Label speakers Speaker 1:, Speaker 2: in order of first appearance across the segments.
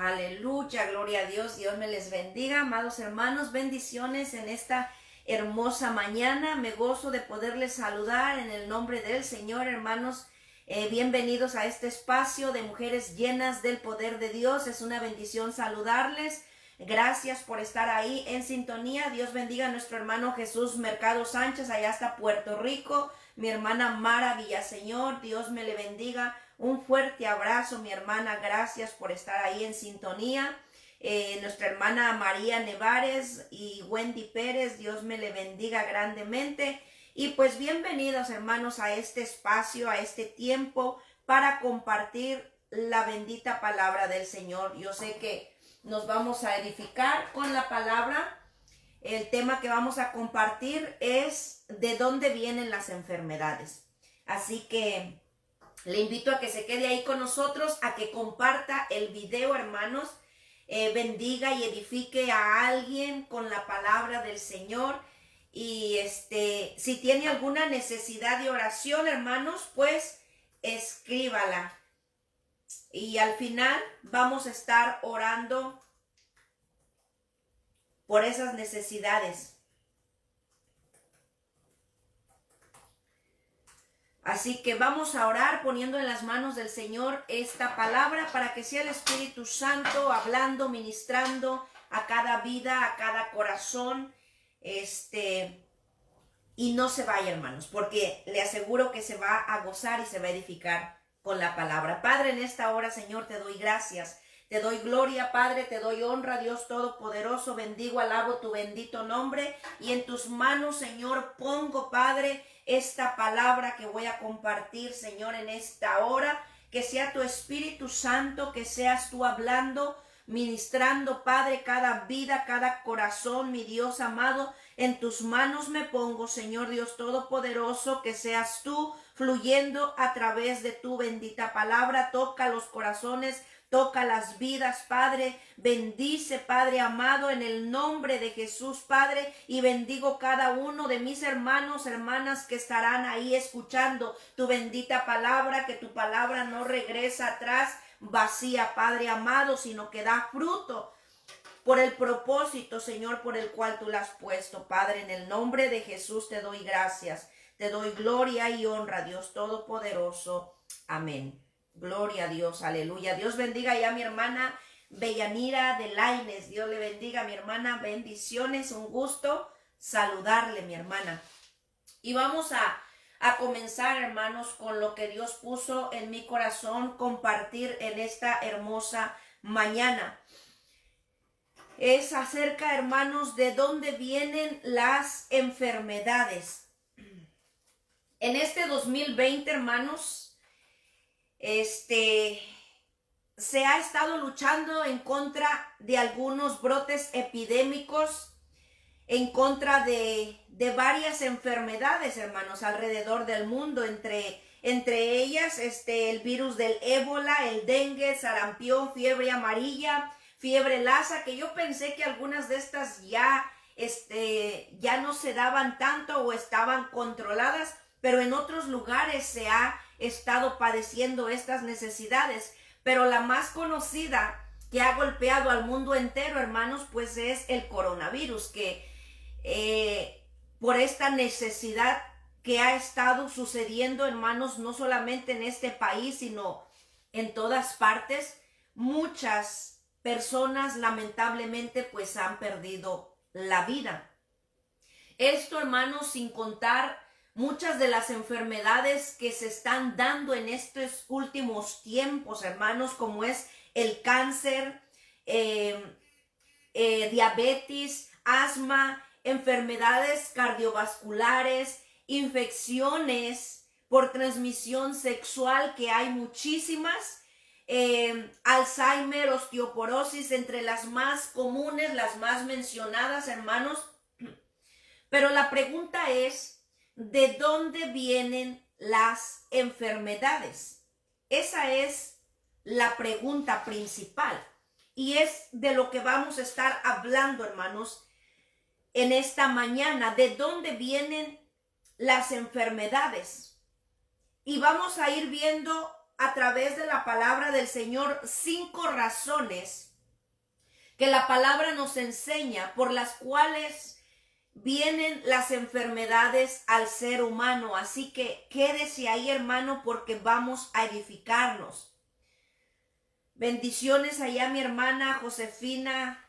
Speaker 1: Aleluya, gloria a Dios. Dios me les bendiga, amados hermanos, bendiciones en esta hermosa mañana. Me gozo de poderles saludar en el nombre del Señor, hermanos. Bienvenidos a este espacio de mujeres llenas del poder de Dios. Es una bendición saludarles. Gracias por estar ahí en sintonía. Dios bendiga a nuestro hermano Jesús Mercado Sánchez, allá hasta Puerto Rico. Mi hermana Mara Villaseñor, Dios me le bendiga. Un fuerte abrazo, mi hermana. Gracias por estar ahí en sintonía. Nuestra hermana María Nevares y Wendy Pérez, Dios me le bendiga grandemente. Y pues bienvenidos, hermanos, a este espacio, a este tiempo para compartir la bendita palabra del Señor. Yo sé que nos vamos a edificar con la palabra. El tema que vamos a compartir es de dónde vienen las enfermedades. Así que le invito a que se quede ahí con nosotros, a que comparta el video, hermanos. Bendiga y edifique a alguien con la palabra del Señor. Y si tiene alguna necesidad de oración, hermanos, pues escríbala. Y al final vamos a estar orando por esas necesidades. Así que vamos a orar poniendo en las manos del Señor esta palabra para que sea el Espíritu Santo hablando, ministrando a cada vida, a cada corazón, y no se vaya, hermanos, porque le aseguro que se va a gozar y se va a edificar con la palabra. Padre, en esta hora, Señor, te doy gracias. Te doy gloria, Padre, te doy honra, Dios Todopoderoso, bendigo, alabo tu bendito nombre y en tus manos, Señor, pongo, Padre, esta palabra que voy a compartir, Señor, en esta hora, que sea tu Espíritu Santo, que seas tú hablando, ministrando, Padre, cada vida, cada corazón, mi Dios amado, en tus manos me pongo, Señor Dios Todopoderoso, que seas tú fluyendo a través de tu bendita palabra, toca los corazones, toca las vidas, Padre. Bendice, Padre amado, en el nombre de Jesús, Padre. Y bendigo cada uno de mis hermanos, hermanas que estarán ahí escuchando tu bendita palabra. Que tu palabra no regresa atrás vacía, Padre amado, sino que da fruto por el propósito, Señor, por el cual tú la has puesto, Padre. En el nombre de Jesús te doy gracias. Te doy gloria y honra, Dios Todopoderoso. Amén. Gloria a Dios, aleluya. Dios bendiga ya a mi hermana Bellanira de Laines. Dios le bendiga a mi hermana. Bendiciones, un gusto saludarle, mi hermana. Y vamos a comenzar, hermanos, con lo que Dios puso en mi corazón compartir en esta hermosa mañana. es acerca, hermanos, de dónde vienen las enfermedades. En este 2020, hermanos, se ha estado luchando en contra de algunos brotes epidémicos, en contra de varias enfermedades, hermanos, alrededor del mundo, entre ellas el virus del ébola, el dengue, sarampión, fiebre amarilla, fiebre lasa, que yo pensé que algunas de estas ya no se daban tanto o estaban controladas, pero en otros lugares se ha estado padeciendo estas necesidades. Pero la más conocida que ha golpeado al mundo entero, hermanos, pues es el coronavirus, que por esta necesidad que ha estado sucediendo, hermanos, no solamente en este país, sino en todas partes, muchas personas lamentablemente pues han perdido la vida. Esto, hermanos, sin contar muchas de las enfermedades que se están dando en estos últimos tiempos, hermanos, como es el cáncer, diabetes, asma, enfermedades cardiovasculares, infecciones por transmisión sexual, que hay muchísimas, Alzheimer, osteoporosis, entre las más comunes, las más mencionadas, hermanos. Pero la pregunta es, ¿de dónde vienen las enfermedades? Esa es la pregunta principal y es de lo que vamos a estar hablando, hermanos, en esta mañana. ¿De dónde vienen las enfermedades? Y vamos a ir viendo a través de la palabra del Señor 5 razones que la palabra nos enseña por las cuales vienen las enfermedades al ser humano. Así que quédese ahí, hermano, porque vamos a edificarnos. Bendiciones allá, mi hermana Josefina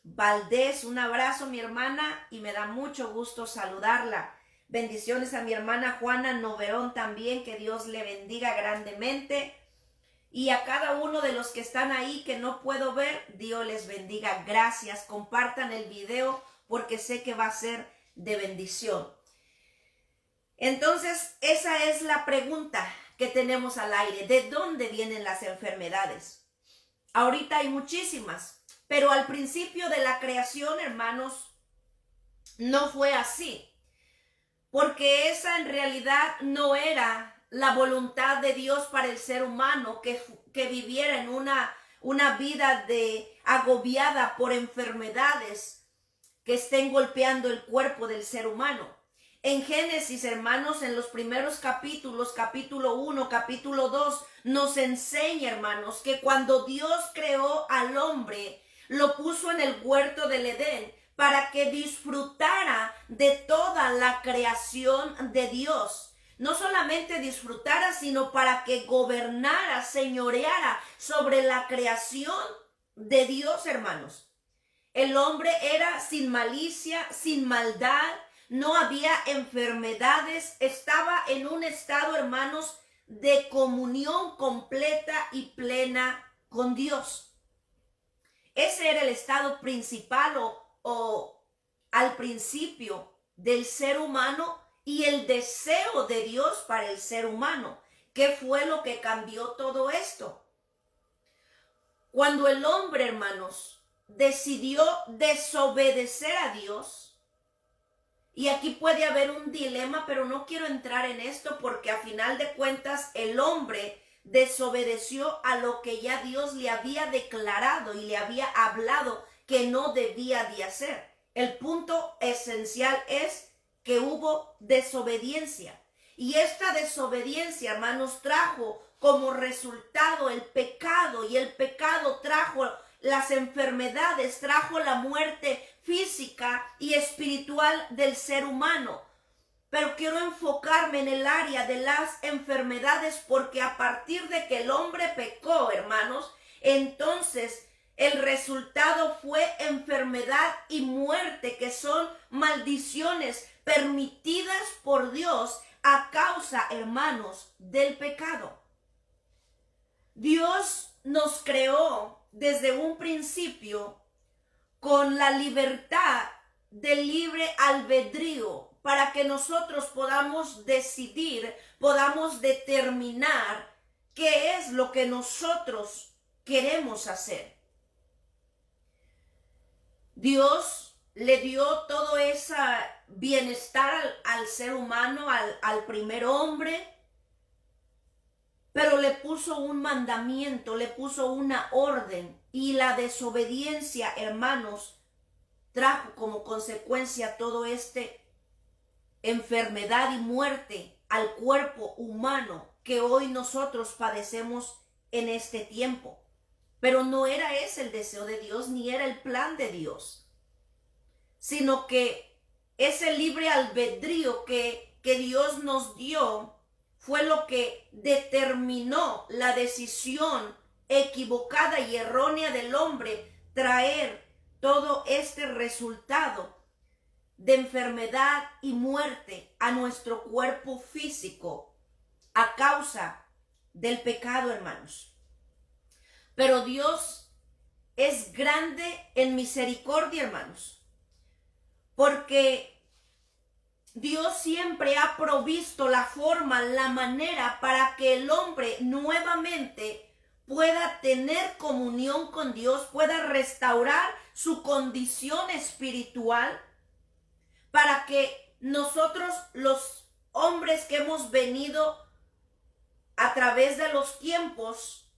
Speaker 1: Valdés. Un abrazo, mi hermana, y me da mucho gusto saludarla. Bendiciones a mi hermana Juana Noverón también, que Dios le bendiga grandemente. Y a cada uno de los que están ahí que no puedo ver, Dios les bendiga. Gracias, compartan el video porque sé que va a ser de bendición. Entonces, esa es la pregunta que tenemos al aire. ¿De dónde vienen las enfermedades? Ahorita hay muchísimas, pero al principio de la creación, hermanos, no fue así. Porque esa en realidad no era la voluntad de Dios para el ser humano, que viviera en una vida agobiada por enfermedades que estén golpeando el cuerpo del ser humano. En Génesis, hermanos, en los primeros capítulos, capítulo 1, capítulo 2, nos enseña, hermanos, que cuando Dios creó al hombre, lo puso en el huerto del Edén para que disfrutara de toda la creación de Dios. No solamente disfrutara, sino para que gobernara, señoreara sobre la creación de Dios, hermanos. El hombre era sin malicia, sin maldad, no había enfermedades, estaba en un estado, hermanos, de comunión completa y plena con Dios. Ese era el estado principal o al principio del ser humano y el deseo de Dios para el ser humano. ¿Qué fue lo que cambió todo esto? Cuando el hombre, hermanos, decidió desobedecer a Dios, y aquí puede haber un dilema, pero no quiero entrar en esto porque a final de cuentas el hombre desobedeció a lo que ya Dios le había declarado y le había hablado que no debía de hacer. El punto esencial es que hubo desobediencia. Y esta desobediencia, hermanos, trajo como resultado el pecado, y el pecado trajo las enfermedades, trajo la muerte física y espiritual del ser humano. Pero quiero enfocarme en el área de las enfermedades porque a partir de que el hombre pecó, hermanos, entonces el resultado fue enfermedad y muerte, que son maldiciones permitidas por Dios a causa, hermanos, del pecado. Dios nos creó desde un principio con la libertad del libre albedrío para que nosotros podamos decidir, podamos determinar qué es lo que nosotros queremos hacer. Dios le dio todo ese bienestar al ser humano, al primer hombre, pero le puso un mandamiento, le puso una orden, y la desobediencia, hermanos, trajo como consecuencia todo enfermedad y muerte al cuerpo humano que hoy nosotros padecemos en este tiempo. Pero no era ese el deseo de Dios, ni era el plan de Dios, sino que ese libre albedrío que Dios nos dio fue lo que determinó la decisión equivocada y errónea del hombre, traer todo este resultado de enfermedad y muerte a nuestro cuerpo físico a causa del pecado, hermanos. Pero Dios es grande en misericordia, hermanos, porque Dios siempre ha provisto la forma, la manera para que el hombre nuevamente pueda tener comunión con Dios, pueda restaurar su condición espiritual, para que nosotros, los hombres que hemos venido a través de los tiempos,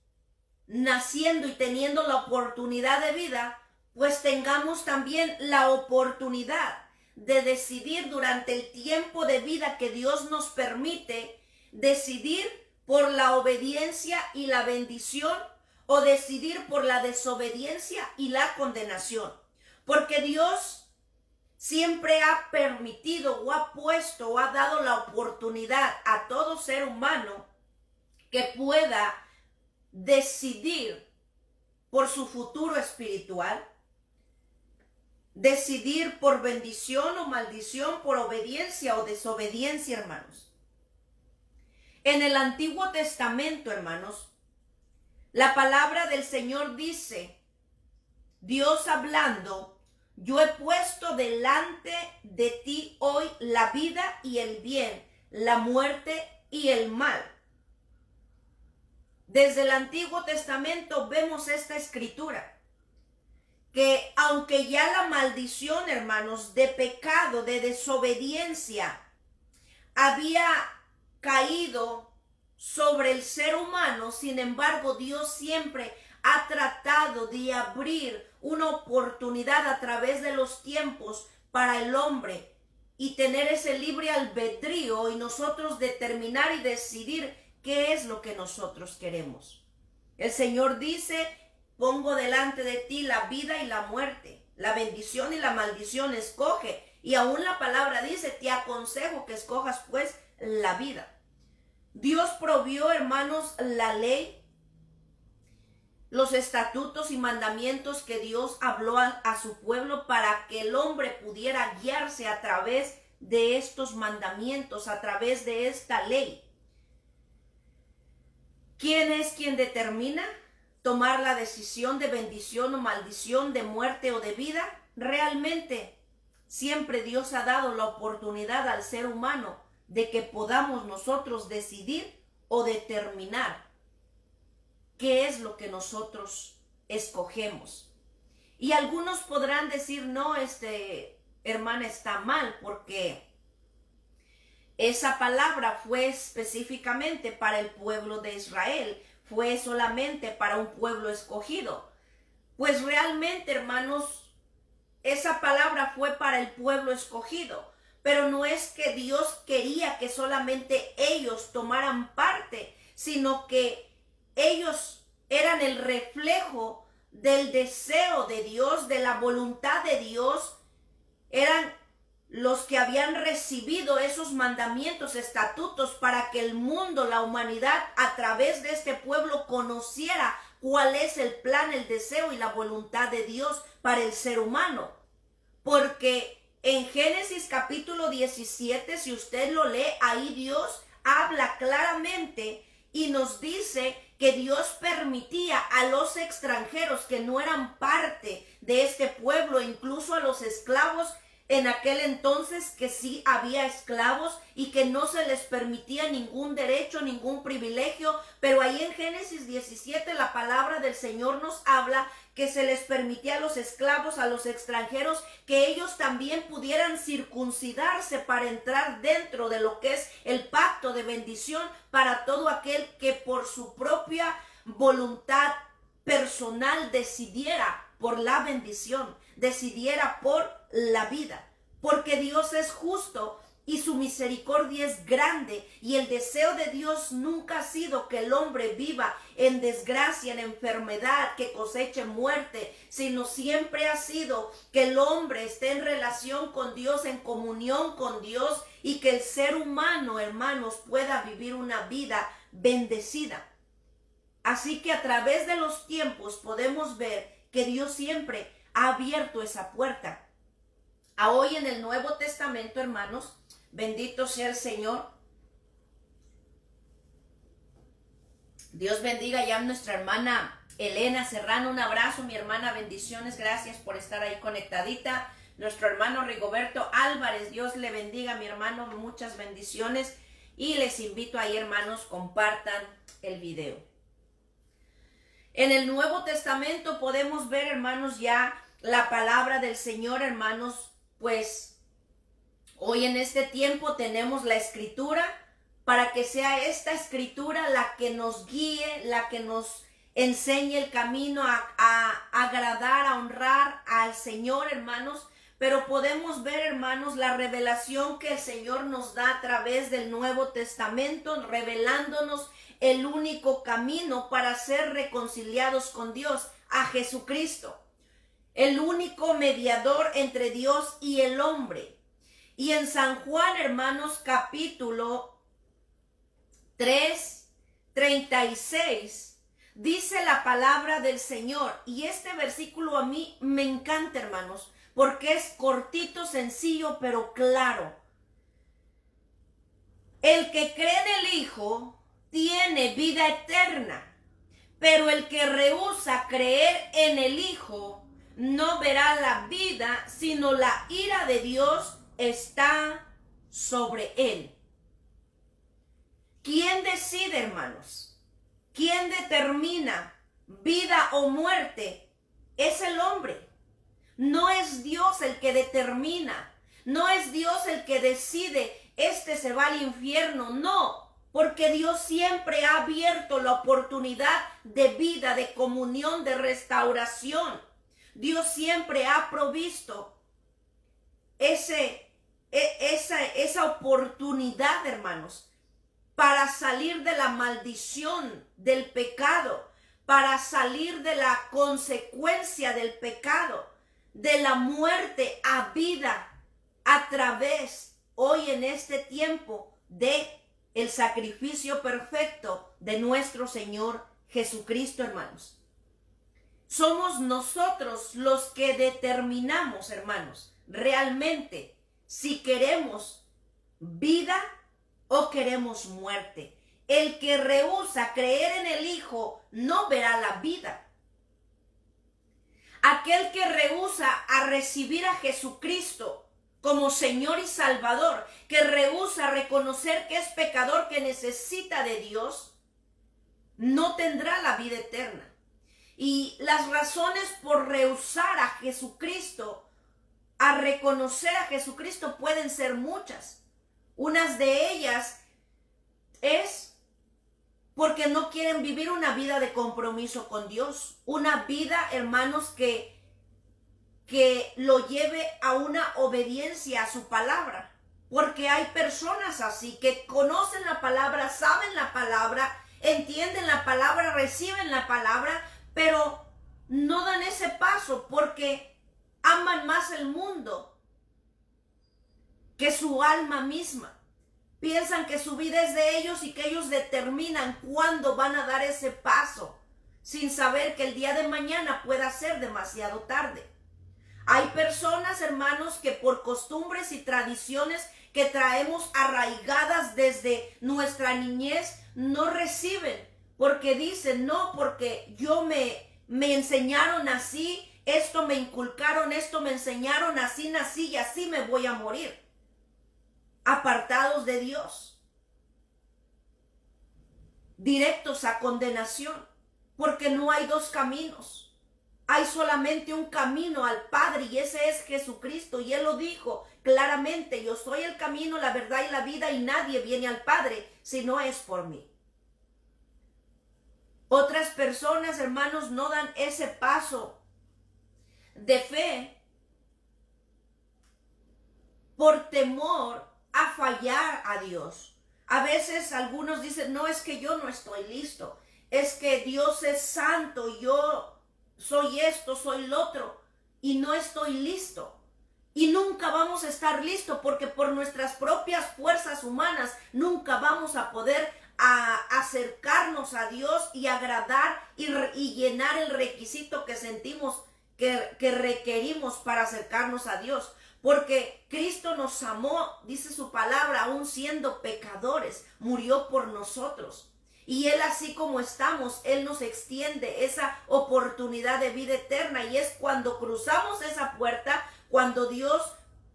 Speaker 1: naciendo y teniendo la oportunidad de vida, pues tengamos también la oportunidad de decidir durante el tiempo de vida que Dios nos permite, decidir por la obediencia y la bendición, o decidir por la desobediencia y la condenación. Porque Dios siempre ha permitido o ha puesto o ha dado la oportunidad a todo ser humano que pueda decidir por su futuro espiritual, decidir por bendición o maldición, por obediencia o desobediencia, hermanos. En el Antiguo Testamento, hermanos, la palabra del Señor dice, Dios hablando, yo he puesto delante de ti hoy la vida y el bien, la muerte y el mal. Desde el Antiguo Testamento vemos esta escritura, que aunque ya la maldición, hermanos, de pecado, de desobediencia, había caído sobre el ser humano, sin embargo, Dios siempre ha tratado de abrir una oportunidad a través de los tiempos para el hombre y tener ese libre albedrío y nosotros determinar y decidir qué es lo que nosotros queremos. El Señor dice, pongo delante de ti la vida y la muerte, la bendición y la maldición, escoge. Y aún la palabra dice, te aconsejo que escojas pues la vida. Dios provió, hermanos, la ley, los estatutos y mandamientos que Dios habló a su pueblo para que el hombre pudiera guiarse a través de estos mandamientos, a través de esta ley. ¿Quién es quien determina tomar la decisión de bendición o maldición, de muerte o de vida? Realmente, siempre Dios ha dado la oportunidad al ser humano de que podamos nosotros decidir o determinar qué es lo que nosotros escogemos. Y algunos podrán decir, no, hermana, está mal, porque esa palabra fue específicamente para el pueblo de Israel, fue solamente para un pueblo escogido. Pues realmente, hermanos, esa palabra fue para el pueblo escogido, pero no es que Dios quería que solamente ellos tomaran parte, sino que ellos eran el reflejo del deseo de Dios, de la voluntad de Dios, eran los que habían recibido esos mandamientos, estatutos, para que el mundo, la humanidad, a través de este pueblo conociera cuál es el plan, el deseo y la voluntad de Dios para el ser humano. Porque en Génesis capítulo 17, si usted lo lee, ahí Dios habla claramente y nos dice que Dios permitía a los extranjeros que no eran parte de este pueblo, incluso a los esclavos en aquel entonces, que sí había esclavos y que no se les permitía ningún derecho, ningún privilegio, pero ahí en Génesis 17 la palabra del Señor nos habla que se les permitía a los esclavos, a los extranjeros, que ellos también pudieran circuncidarse para entrar dentro de lo que es el pacto de bendición para todo aquel que por su propia voluntad personal decidiera por la bendición, decidiera por la vida, porque Dios es justo y su misericordia es grande, y el deseo de Dios nunca ha sido que el hombre viva en desgracia, en enfermedad, que coseche muerte, sino siempre ha sido que el hombre esté en relación con Dios, en comunión con Dios, y que el ser humano, hermanos, pueda vivir una vida bendecida. Así que a través de los tiempos podemos ver que Dios siempre ha abierto esa puerta. A hoy en el Nuevo Testamento, hermanos, bendito sea el Señor. Dios bendiga ya a nuestra hermana Elena Serrano. Un abrazo, mi hermana, bendiciones, gracias por estar ahí conectadita. Nuestro hermano Rigoberto Álvarez, Dios le bendiga, mi hermano, muchas bendiciones. Y les invito ahí, hermanos, compartan el video. En el Nuevo Testamento podemos ver, hermanos, ya la palabra del Señor, hermanos, pues hoy en este tiempo tenemos la Escritura para que sea esta Escritura la que nos guíe, la que nos enseñe el camino a agradar, a honrar al Señor, hermanos. Pero podemos ver, hermanos, la revelación que el Señor nos da a través del Nuevo Testamento, revelándonos el único camino para ser reconciliados con Dios, a Jesucristo, el único mediador entre Dios y el hombre. Y en San Juan, hermanos, capítulo 3, 36, dice la palabra del Señor. Y este versículo a mí me encanta, hermanos, porque es cortito, sencillo, pero claro. El que cree en el Hijo tiene vida eterna, pero el que rehúsa creer en el Hijo no verá la vida, sino la ira de Dios está sobre él. ¿Quién decide, hermanos? ¿Quién determina vida o muerte? Es el hombre. No es Dios el que determina. No es Dios el que decide, este se va al infierno. No, porque Dios siempre ha abierto la oportunidad de vida, de comunión, de restauración. Dios siempre ha provisto esa oportunidad, hermanos, para salir de la maldición del pecado, para salir de la consecuencia del pecado, de la muerte a vida, a través, hoy en este tiempo, de el sacrificio perfecto de nuestro Señor Jesucristo, hermanos. Somos nosotros los que determinamos, hermanos, realmente si queremos vida o queremos muerte. El que rehúsa creer en el Hijo no verá la vida. Aquel que rehúsa a recibir a Jesucristo como Señor y Salvador, que rehúsa reconocer que es pecador, que necesita de Dios, no tendrá la vida eterna. Y las razones por rehusar a Jesucristo, a reconocer a Jesucristo, pueden ser muchas. Unas de ellas es porque no quieren vivir una vida de compromiso con Dios, una vida, hermanos, que lo lleve a una obediencia a su palabra. Porque hay personas así que conocen la palabra, saben la palabra, entienden la palabra, reciben la palabra, pero no dan ese paso porque aman más el mundo que su alma misma. Piensan que su vida es de ellos y que ellos determinan cuándo van a dar ese paso, sin saber que el día de mañana pueda ser demasiado tarde. Hay personas, hermanos, que por costumbres y tradiciones que traemos arraigadas desde nuestra niñez, no reciben, porque dicen, no, porque me enseñaron así, esto me inculcaron, esto me enseñaron, así nací y así me voy a morir. Apartados de Dios, directos a condenación, porque no hay dos caminos. Hay solamente un camino al Padre y ese es Jesucristo. Y Él lo dijo claramente, yo soy el camino, la verdad y la vida y nadie viene al Padre si no es por mí. Otras personas, hermanos, no dan ese paso de fe por temor a fallar a Dios. A veces algunos dicen, no, es que yo no estoy listo. Es que Dios es santo y yo soy esto, soy lo otro y no estoy listo. Y nunca vamos a estar listos porque por nuestras propias fuerzas humanas nunca vamos a poder acercarnos a Dios y agradar y llenar el requisito que sentimos que requerimos para acercarnos a Dios. Porque Cristo nos amó, dice su palabra, aún siendo pecadores, murió por nosotros. Y Él, así como estamos, Él nos extiende esa oportunidad de vida eterna. Y es cuando cruzamos esa puerta, cuando Dios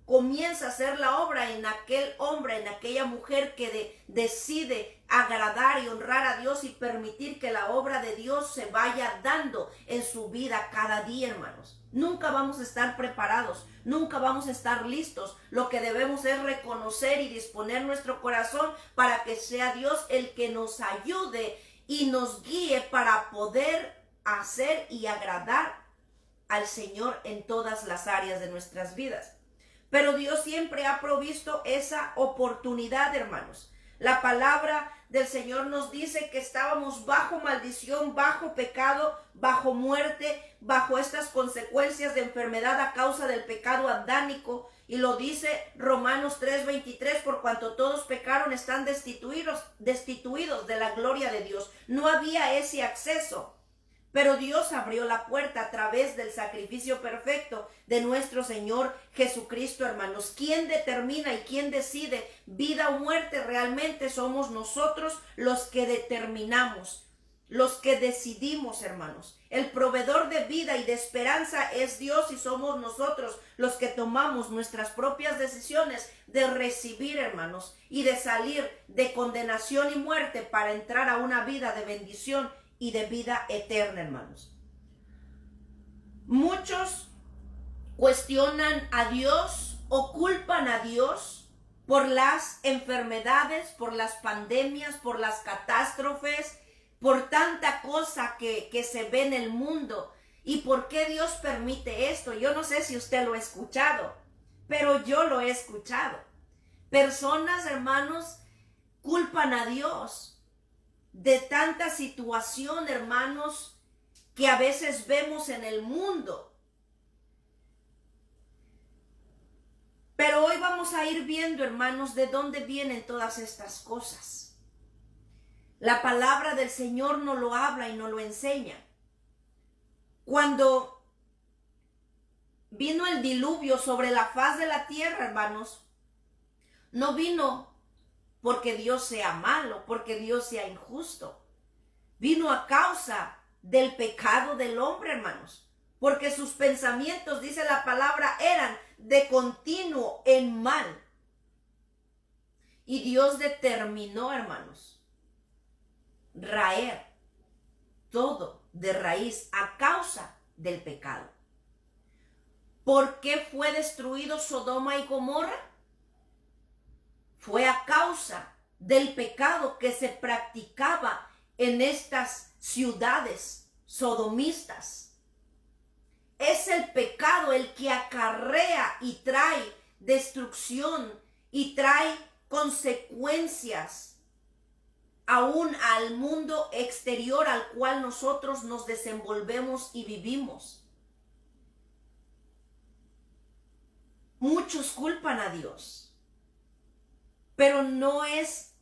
Speaker 1: comienza a hacer la obra en aquel hombre, en aquella mujer que decide agradar y honrar a Dios y permitir que la obra de Dios se vaya dando en su vida cada día, hermanos. Nunca vamos a estar preparados, nunca vamos a estar listos. Lo que debemos es reconocer y disponer nuestro corazón para que sea Dios el que nos ayude y nos guíe para poder hacer y agradar al Señor en todas las áreas de nuestras vidas. Pero Dios siempre ha provisto esa oportunidad, hermanos. La palabra del Señor nos dice que estábamos bajo maldición, bajo pecado, bajo muerte, bajo estas consecuencias de enfermedad a causa del pecado adánico. Y lo dice Romanos 3:23, por cuanto todos pecaron están destituidos de la gloria de Dios. No había ese acceso. Pero Dios abrió la puerta a través del sacrificio perfecto de nuestro Señor Jesucristo, hermanos. ¿Quién determina y quién decide vida o muerte? Realmente somos nosotros los que determinamos, los que decidimos, hermanos. El proveedor de vida y de esperanza es Dios y somos nosotros los que tomamos nuestras propias decisiones de recibir, hermanos, y de salir de condenación y muerte para entrar a una vida de bendición y de vida eterna, hermanos. Muchos cuestionan a Dios o culpan a Dios por las enfermedades, por las pandemias, por las catástrofes, por tanta cosa que se ve en el mundo. ¿Y por qué Dios permite esto? Yo no sé si usted lo ha escuchado, pero yo lo he escuchado. Personas, hermanos, culpan a Dios de tanta situación, hermanos, que a veces vemos en el mundo. Pero hoy vamos a ir viendo, hermanos, de dónde vienen todas estas cosas. La palabra del Señor nos lo habla y nos lo enseña. Cuando vino el diluvio sobre la faz de la tierra, hermanos, no vino porque Dios sea malo, porque Dios sea injusto. Vino a causa del pecado del hombre, hermanos. Porque sus pensamientos, dice la palabra, eran de continuo en mal. Y Dios determinó, hermanos, raer todo de raíz a causa del pecado. ¿Por qué fue destruido Sodoma y Gomorra? Fue a causa del pecado que se practicaba en estas ciudades sodomistas. Es el pecado el que acarrea y trae destrucción y trae consecuencias aún al mundo exterior al cual nosotros nos desenvolvemos y vivimos. Muchos culpan a Dios. Pero no es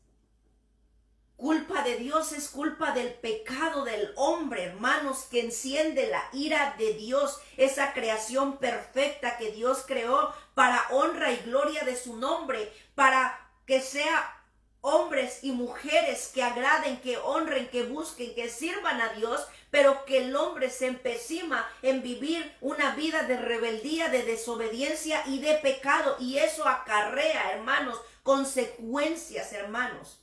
Speaker 1: culpa de Dios, es culpa del pecado del hombre, hermanos, que enciende la ira de Dios, esa creación perfecta que Dios creó para honra y gloria de su nombre, para que sea hombres y mujeres que agraden, que honren, que busquen, que sirvan a Dios, pero que el hombre se empecima en vivir una vida de rebeldía, de desobediencia y de pecado. Y eso acarrea, hermanos, consecuencias, hermanos,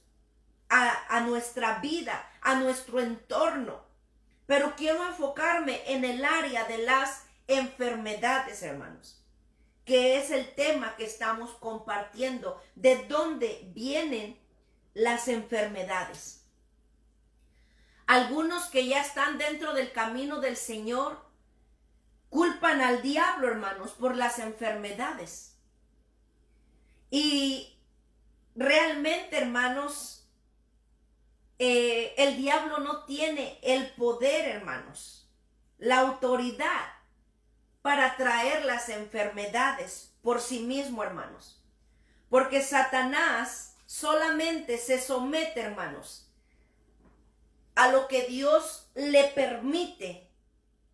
Speaker 1: a nuestra vida, a nuestro entorno. Pero quiero enfocarme en el área de las enfermedades, hermanos, que es el tema que estamos compartiendo. ¿De dónde vienen las enfermedades? Algunos que ya están dentro del camino del Señor culpan al diablo, hermanos, por las enfermedades. Y realmente, hermanos, el diablo no tiene el poder, hermanos, la autoridad para traer las enfermedades por sí mismo, hermanos. Porque Satanás solamente se somete, hermanos, a lo que Dios le permite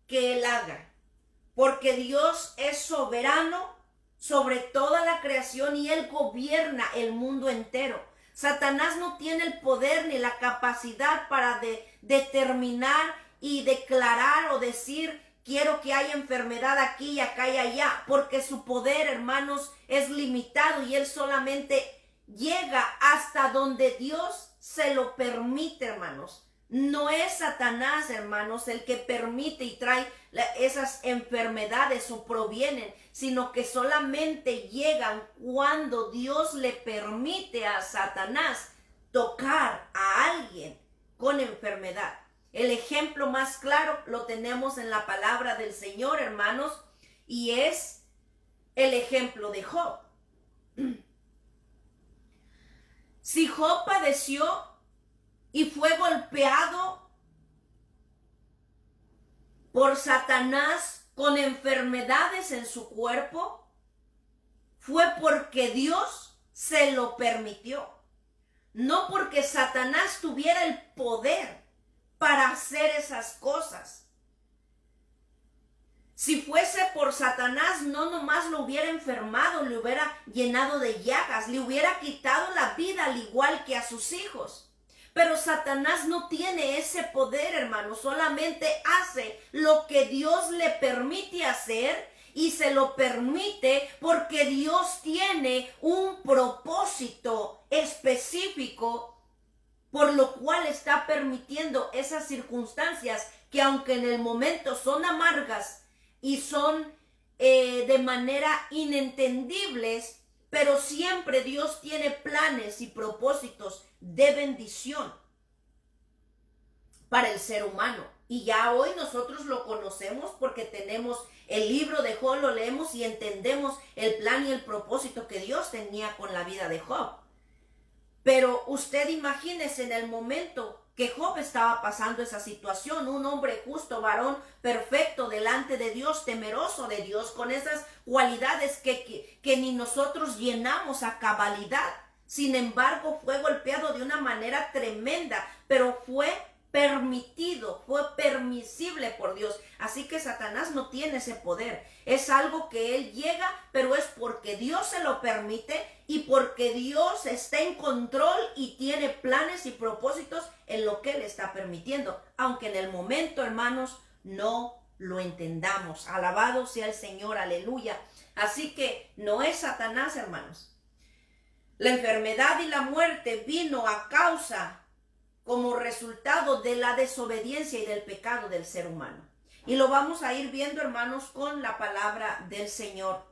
Speaker 1: que él haga. Porque Dios es soberano sobre toda la creación y él gobierna el mundo entero. Satanás no tiene el poder ni la capacidad para determinar y declarar o decir: quiero que haya enfermedad aquí y acá y allá, porque su poder, hermanos, es limitado y él solamente llega hasta donde Dios se lo permite, hermanos. No es Satanás, hermanos, el que permite y trae esas enfermedades o provienen, sino que solamente llegan cuando Dios le permite a Satanás tocar a alguien con enfermedad. El ejemplo más claro lo tenemos en la palabra del Señor, hermanos, y es el ejemplo de Job. Si Job padeció y fue golpeado por Satanás con enfermedades en su cuerpo, fue porque Dios se lo permitió, no porque Satanás tuviera el poder para hacer esas cosas. Si fuese por Satanás, no nomás lo hubiera enfermado, le hubiera llenado de llagas, le hubiera quitado la vida al igual que a sus hijos. Pero Satanás no tiene ese poder, hermano, solamente hace lo que Dios le permite hacer y se lo permite porque Dios tiene un propósito específico por lo cual está permitiendo esas circunstancias que, aunque en el momento son amargas y son de manera inentendibles, pero siempre Dios tiene planes y propósitos de bendición para el ser humano. Y ya hoy nosotros lo conocemos porque tenemos el libro de Job, lo leemos y entendemos el plan y el propósito que Dios tenía con la vida de Job. Pero usted imagínese en el momento que Job estaba pasando esa situación, un hombre justo, varón perfecto delante de Dios, temeroso de Dios, con esas cualidades que ni nosotros llenamos a cabalidad. Sin embargo, fue golpeado de una manera tremenda, pero fue permitido, fue permisible por Dios. Así que Satanás no tiene ese poder. Es algo que él llega, pero es porque Dios se lo permite y porque Dios está en control y tiene planes y propósitos en lo que él está permitiendo. Aunque en el momento, hermanos, no lo entendamos. Alabado sea el Señor, aleluya. Así que no es Satanás, hermanos. La enfermedad y la muerte vino a causa como resultado de la desobediencia y del pecado del ser humano. Y lo vamos a ir viendo, hermanos, con la palabra del Señor.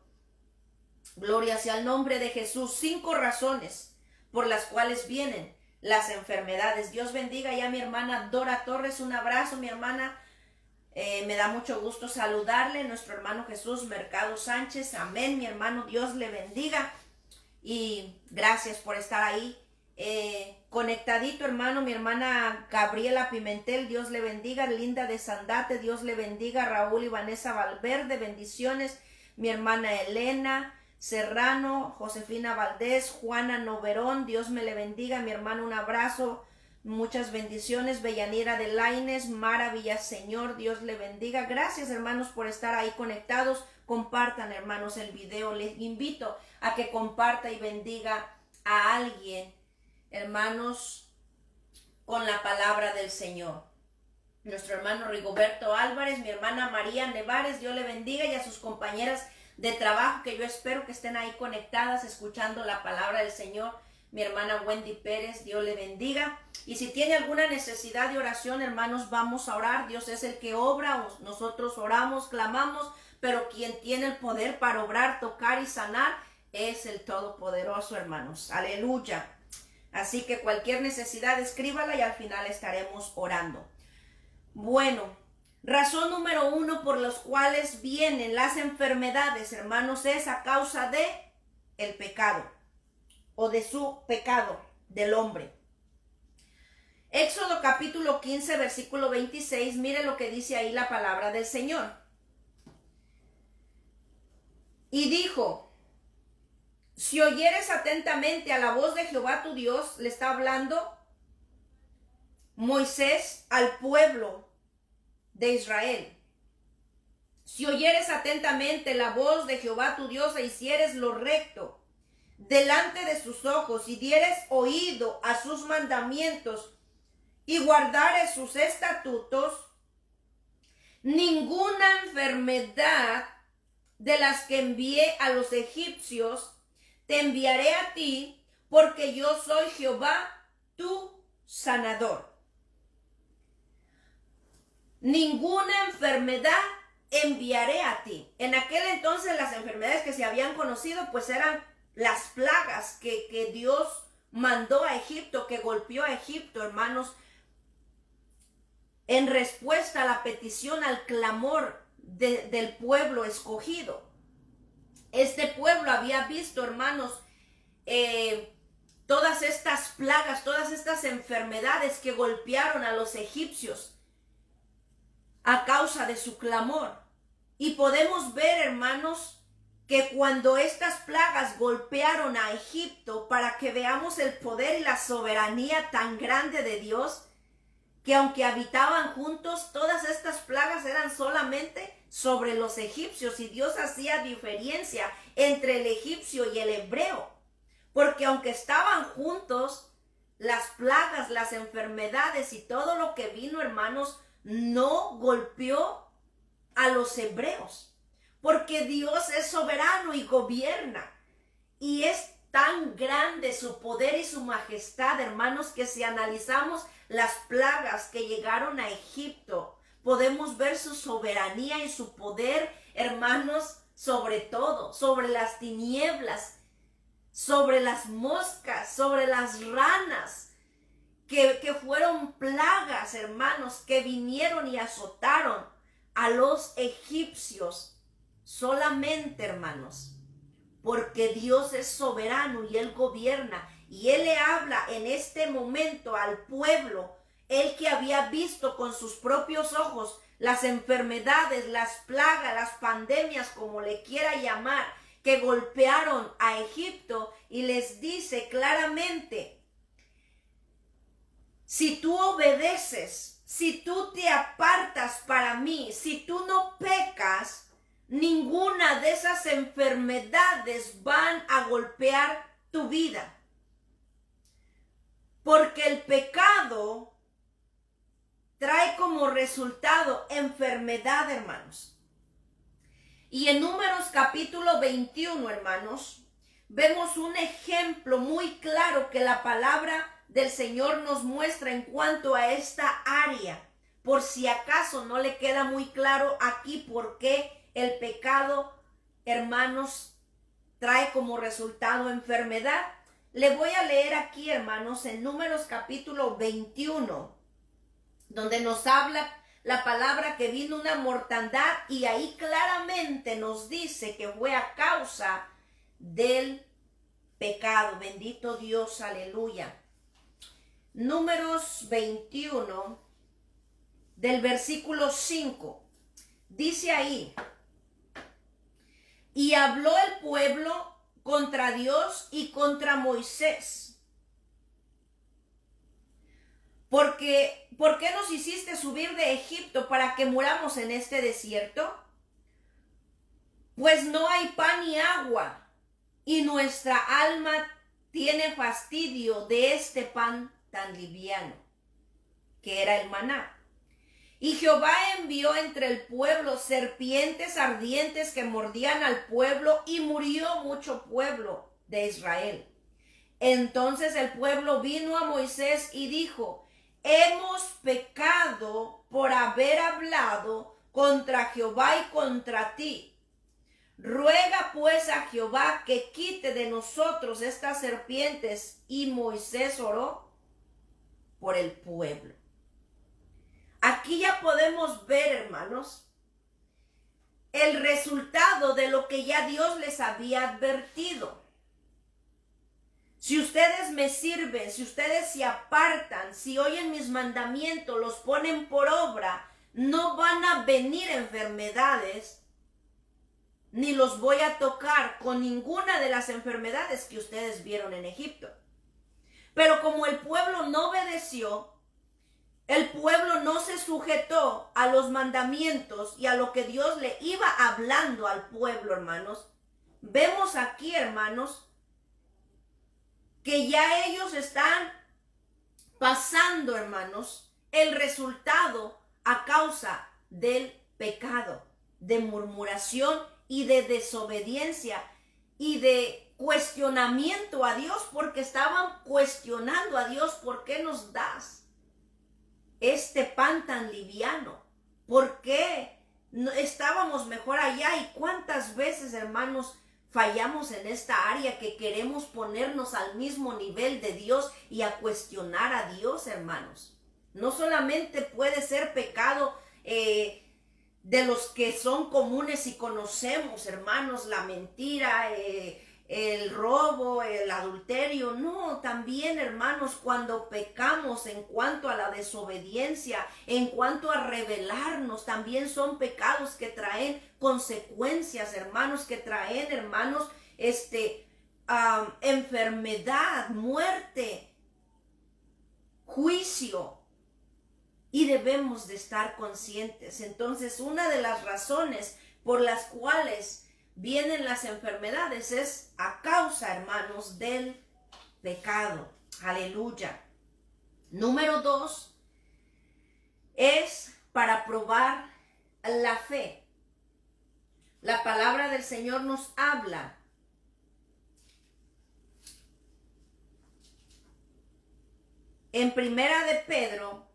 Speaker 1: Gloria sea el nombre de Jesús. 5 razones por las cuales vienen las enfermedades. Dios bendiga ya a mi hermana Dora Torres. Un abrazo, mi hermana. Me da mucho gusto saludarle. Nuestro hermano Jesús Mercado Sánchez. Amén, mi hermano. Dios le bendiga. Y gracias por estar ahí. Conectadito, hermano, mi hermana Gabriela Pimentel, Dios le bendiga. Linda de Sandate, Dios le bendiga. Raúl y Vanessa Valverde, bendiciones. Mi hermana Elena Serrano, Josefina Valdés, Juana Noverón, Dios me le bendiga. Mi hermano, un abrazo, muchas bendiciones. Bellanira de Laines, Mara Villaseñor, Dios le bendiga. Gracias, hermanos, por estar ahí conectados. Compartan, hermanos, el video. Les invito a que comparta y bendiga a alguien hermanos, con la palabra del Señor. Nuestro hermano Rigoberto Álvarez, mi hermana María Nevares, Dios le bendiga, y a sus compañeras de trabajo, que yo espero que estén ahí conectadas, escuchando la palabra del Señor. Mi hermana Wendy Pérez, Dios le bendiga. Y si tiene alguna necesidad de oración, hermanos, vamos a orar. Dios es el que obra, nosotros oramos, clamamos, pero quien tiene el poder para obrar, tocar y sanar es el Todopoderoso, hermanos. Aleluya. Así que cualquier necesidad, escríbala y al final estaremos orando. Bueno, razón número 1 por los cuales vienen las enfermedades, hermanos, es a causa de el pecado o de su pecado del hombre. Éxodo capítulo 15, versículo 26, mire lo que dice ahí la palabra del Señor. Y dijo: si oyeres atentamente a la voz de Jehová tu Dios, le está hablando Moisés al pueblo de Israel. Si oyeres atentamente la voz de Jehová tu Dios e hicieres lo recto delante de sus ojos y dieres oído a sus mandamientos y guardares sus estatutos, ninguna enfermedad de las que envié a los egipcios te enviaré a ti, porque yo soy Jehová tu sanador. Ninguna enfermedad enviaré a ti. En aquel entonces las enfermedades que se habían conocido pues eran las plagas que Dios mandó a Egipto, que golpeó a Egipto, hermanos, en respuesta a la petición, al clamor del pueblo escogido. Este pueblo había visto, hermanos, todas estas plagas, todas estas enfermedades que golpearon a los egipcios a causa de su clamor. Y podemos ver, hermanos, que cuando estas plagas golpearon a Egipto, para que veamos el poder y la soberanía tan grande de Dios, que aunque habitaban juntos, todas estas plagas eran solamente sobre los egipcios, y Dios hacía diferencia entre el egipcio y el hebreo, porque aunque estaban juntos, las plagas, las enfermedades y todo lo que vino, hermanos, no golpeó a los hebreos, porque Dios es soberano y gobierna, y es tan grande su poder y su majestad, hermanos, que si analizamos las plagas que llegaron a Egipto, podemos ver su soberanía y su poder, hermanos, sobre todo, sobre las tinieblas, sobre las moscas, sobre las ranas, que fueron plagas, hermanos, que vinieron y azotaron a los egipcios solamente, hermanos, porque Dios es soberano y Él gobierna, y Él le habla en este momento al pueblo, Él que había visto con sus propios ojos las enfermedades, las plagas, las pandemias, como le quiera llamar, que golpearon a Egipto, y les dice claramente: si tú obedeces, si tú te apartas para mí, si tú no pecas, ninguna de esas enfermedades van a golpear tu vida. Porque el pecado trae como resultado enfermedad, hermanos. Y en Números capítulo 21, hermanos, vemos un ejemplo muy claro que la palabra del Señor nos muestra en cuanto a esta área. Por si acaso no le queda muy claro aquí por qué el pecado, hermanos, trae como resultado enfermedad. Le voy a leer aquí, hermanos, en Números capítulo 21, donde nos habla la palabra que vino una mortandad, y ahí claramente nos dice que fue a causa del pecado. Bendito Dios, aleluya. Números 21, del versículo 5, dice ahí: y habló el pueblo contra Dios y contra Moisés. ¿Por qué nos hiciste subir de Egipto para que muramos en este desierto? Pues no hay pan ni agua, y nuestra alma tiene fastidio de este pan tan liviano, que era el maná. Y Jehová envió entre el pueblo serpientes ardientes que mordían al pueblo, y murió mucho pueblo de Israel. Entonces el pueblo vino a Moisés y dijo: hemos pecado por haber hablado contra Jehová y contra ti. Ruega pues a Jehová que quite de nosotros estas serpientes. Y Moisés oró por el pueblo. Aquí ya podemos ver, hermanos, el resultado de lo que ya Dios les había advertido. Si ustedes me sirven, si ustedes se apartan, si oyen mis mandamientos, los ponen por obra, no van a venir enfermedades, ni los voy a tocar con ninguna de las enfermedades que ustedes vieron en Egipto. Pero como el pueblo no obedeció, el pueblo no se sujetó a los mandamientos y a lo que Dios le iba hablando al pueblo, hermanos, vemos aquí, hermanos, que ya ellos están pasando, hermanos, el resultado a causa del pecado, de murmuración y de desobediencia y de cuestionamiento a Dios, porque estaban cuestionando a Dios: ¿por qué nos das este pan tan liviano? ¿Por qué no estábamos mejor allá? Y cuántas veces, hermanos, fallamos en esta área, que queremos ponernos al mismo nivel de Dios y a cuestionar a Dios, hermanos. No solamente puede ser pecado de los que son comunes y conocemos, hermanos, la mentira, el robo, el adulterio. No, también, hermanos, cuando pecamos en cuanto a la desobediencia, en cuanto a rebelarnos, también son pecados que traen consecuencias, hermanos, que traen, hermanos, enfermedad, muerte, juicio. Y debemos de estar conscientes. Entonces, una de las razones por las cuales vienen las enfermedades es a causa, hermanos, del pecado. Aleluya. Número 2 es para probar la fe. La palabra del Señor nos habla en Primera de Pedro,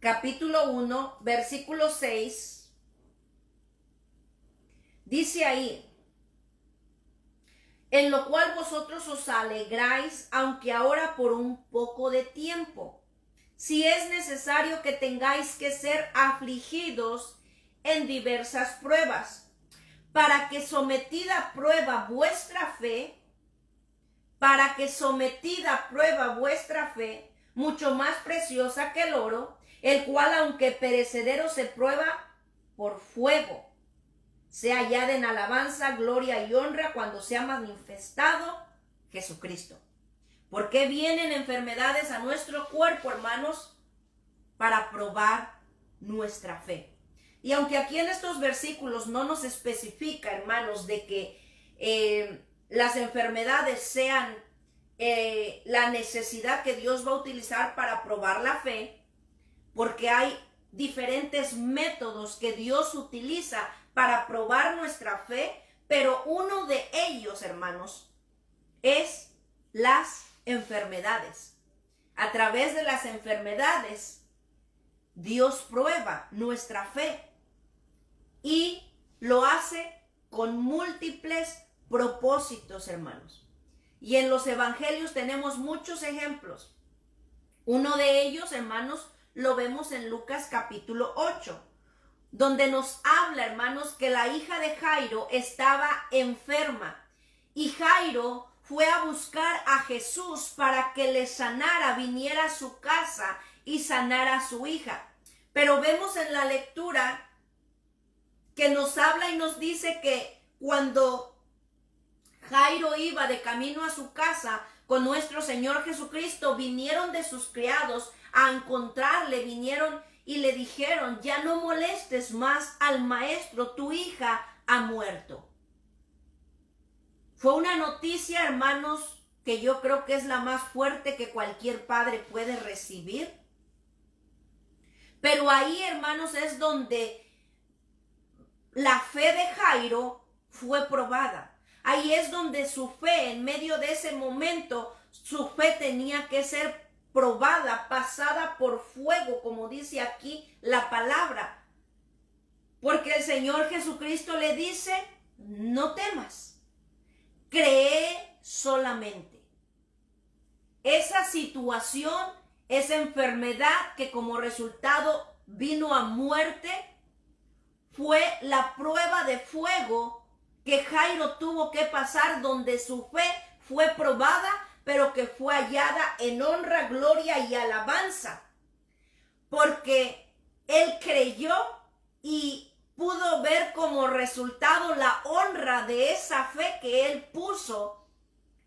Speaker 1: capítulo 1, versículo 6, dice ahí: en lo cual vosotros os alegráis, aunque ahora por un poco de tiempo, si es necesario que tengáis que ser afligidos en diversas pruebas, para que sometida a prueba vuestra fe, mucho más preciosa que el oro, el cual, aunque perecedero, se prueba por fuego, sea hallada en alabanza, gloria y honra cuando sea manifestado Jesucristo. ¿Por qué vienen enfermedades a nuestro cuerpo, hermanos? Para probar nuestra fe. Y aunque aquí en estos versículos no nos especifica, hermanos, de que las enfermedades sean la necesidad que Dios va a utilizar para probar la fe, porque hay diferentes métodos que Dios utiliza para probar nuestra fe, pero uno de ellos, hermanos, es las enfermedades. A través de las enfermedades, Dios prueba nuestra fe y lo hace con múltiples propósitos, hermanos. Y en los evangelios tenemos muchos ejemplos. Uno de ellos, hermanos, lo vemos en Lucas capítulo 8, donde nos habla, hermanos, que la hija de Jairo estaba enferma y Jairo fue a buscar a Jesús para que le sanara, viniera a su casa y sanara a su hija. Pero vemos en la lectura que nos habla y nos dice que cuando Jairo iba de camino a su casa con nuestro Señor Jesucristo, vinieron de sus criados a encontrarle, vinieron y le dijeron: ya no molestes más al maestro, tu hija ha muerto. Fue una noticia, hermanos, que yo creo que es la más fuerte que cualquier padre puede recibir. Pero ahí, hermanos, es donde la fe de Jairo fue probada. Ahí es donde su fe, en medio de ese momento, su fe tenía que ser probada, pasada por fuego, como dice aquí la palabra. Porque el Señor Jesucristo le dice, no temas, cree solamente. Esa situación, esa enfermedad que como resultado vino a muerte, fue la prueba de fuego que Jairo tuvo que pasar, donde su fe fue probada, pero que fue hallada en honra, gloria y alabanza. Porque él creyó y pudo ver como resultado la honra de esa fe que él puso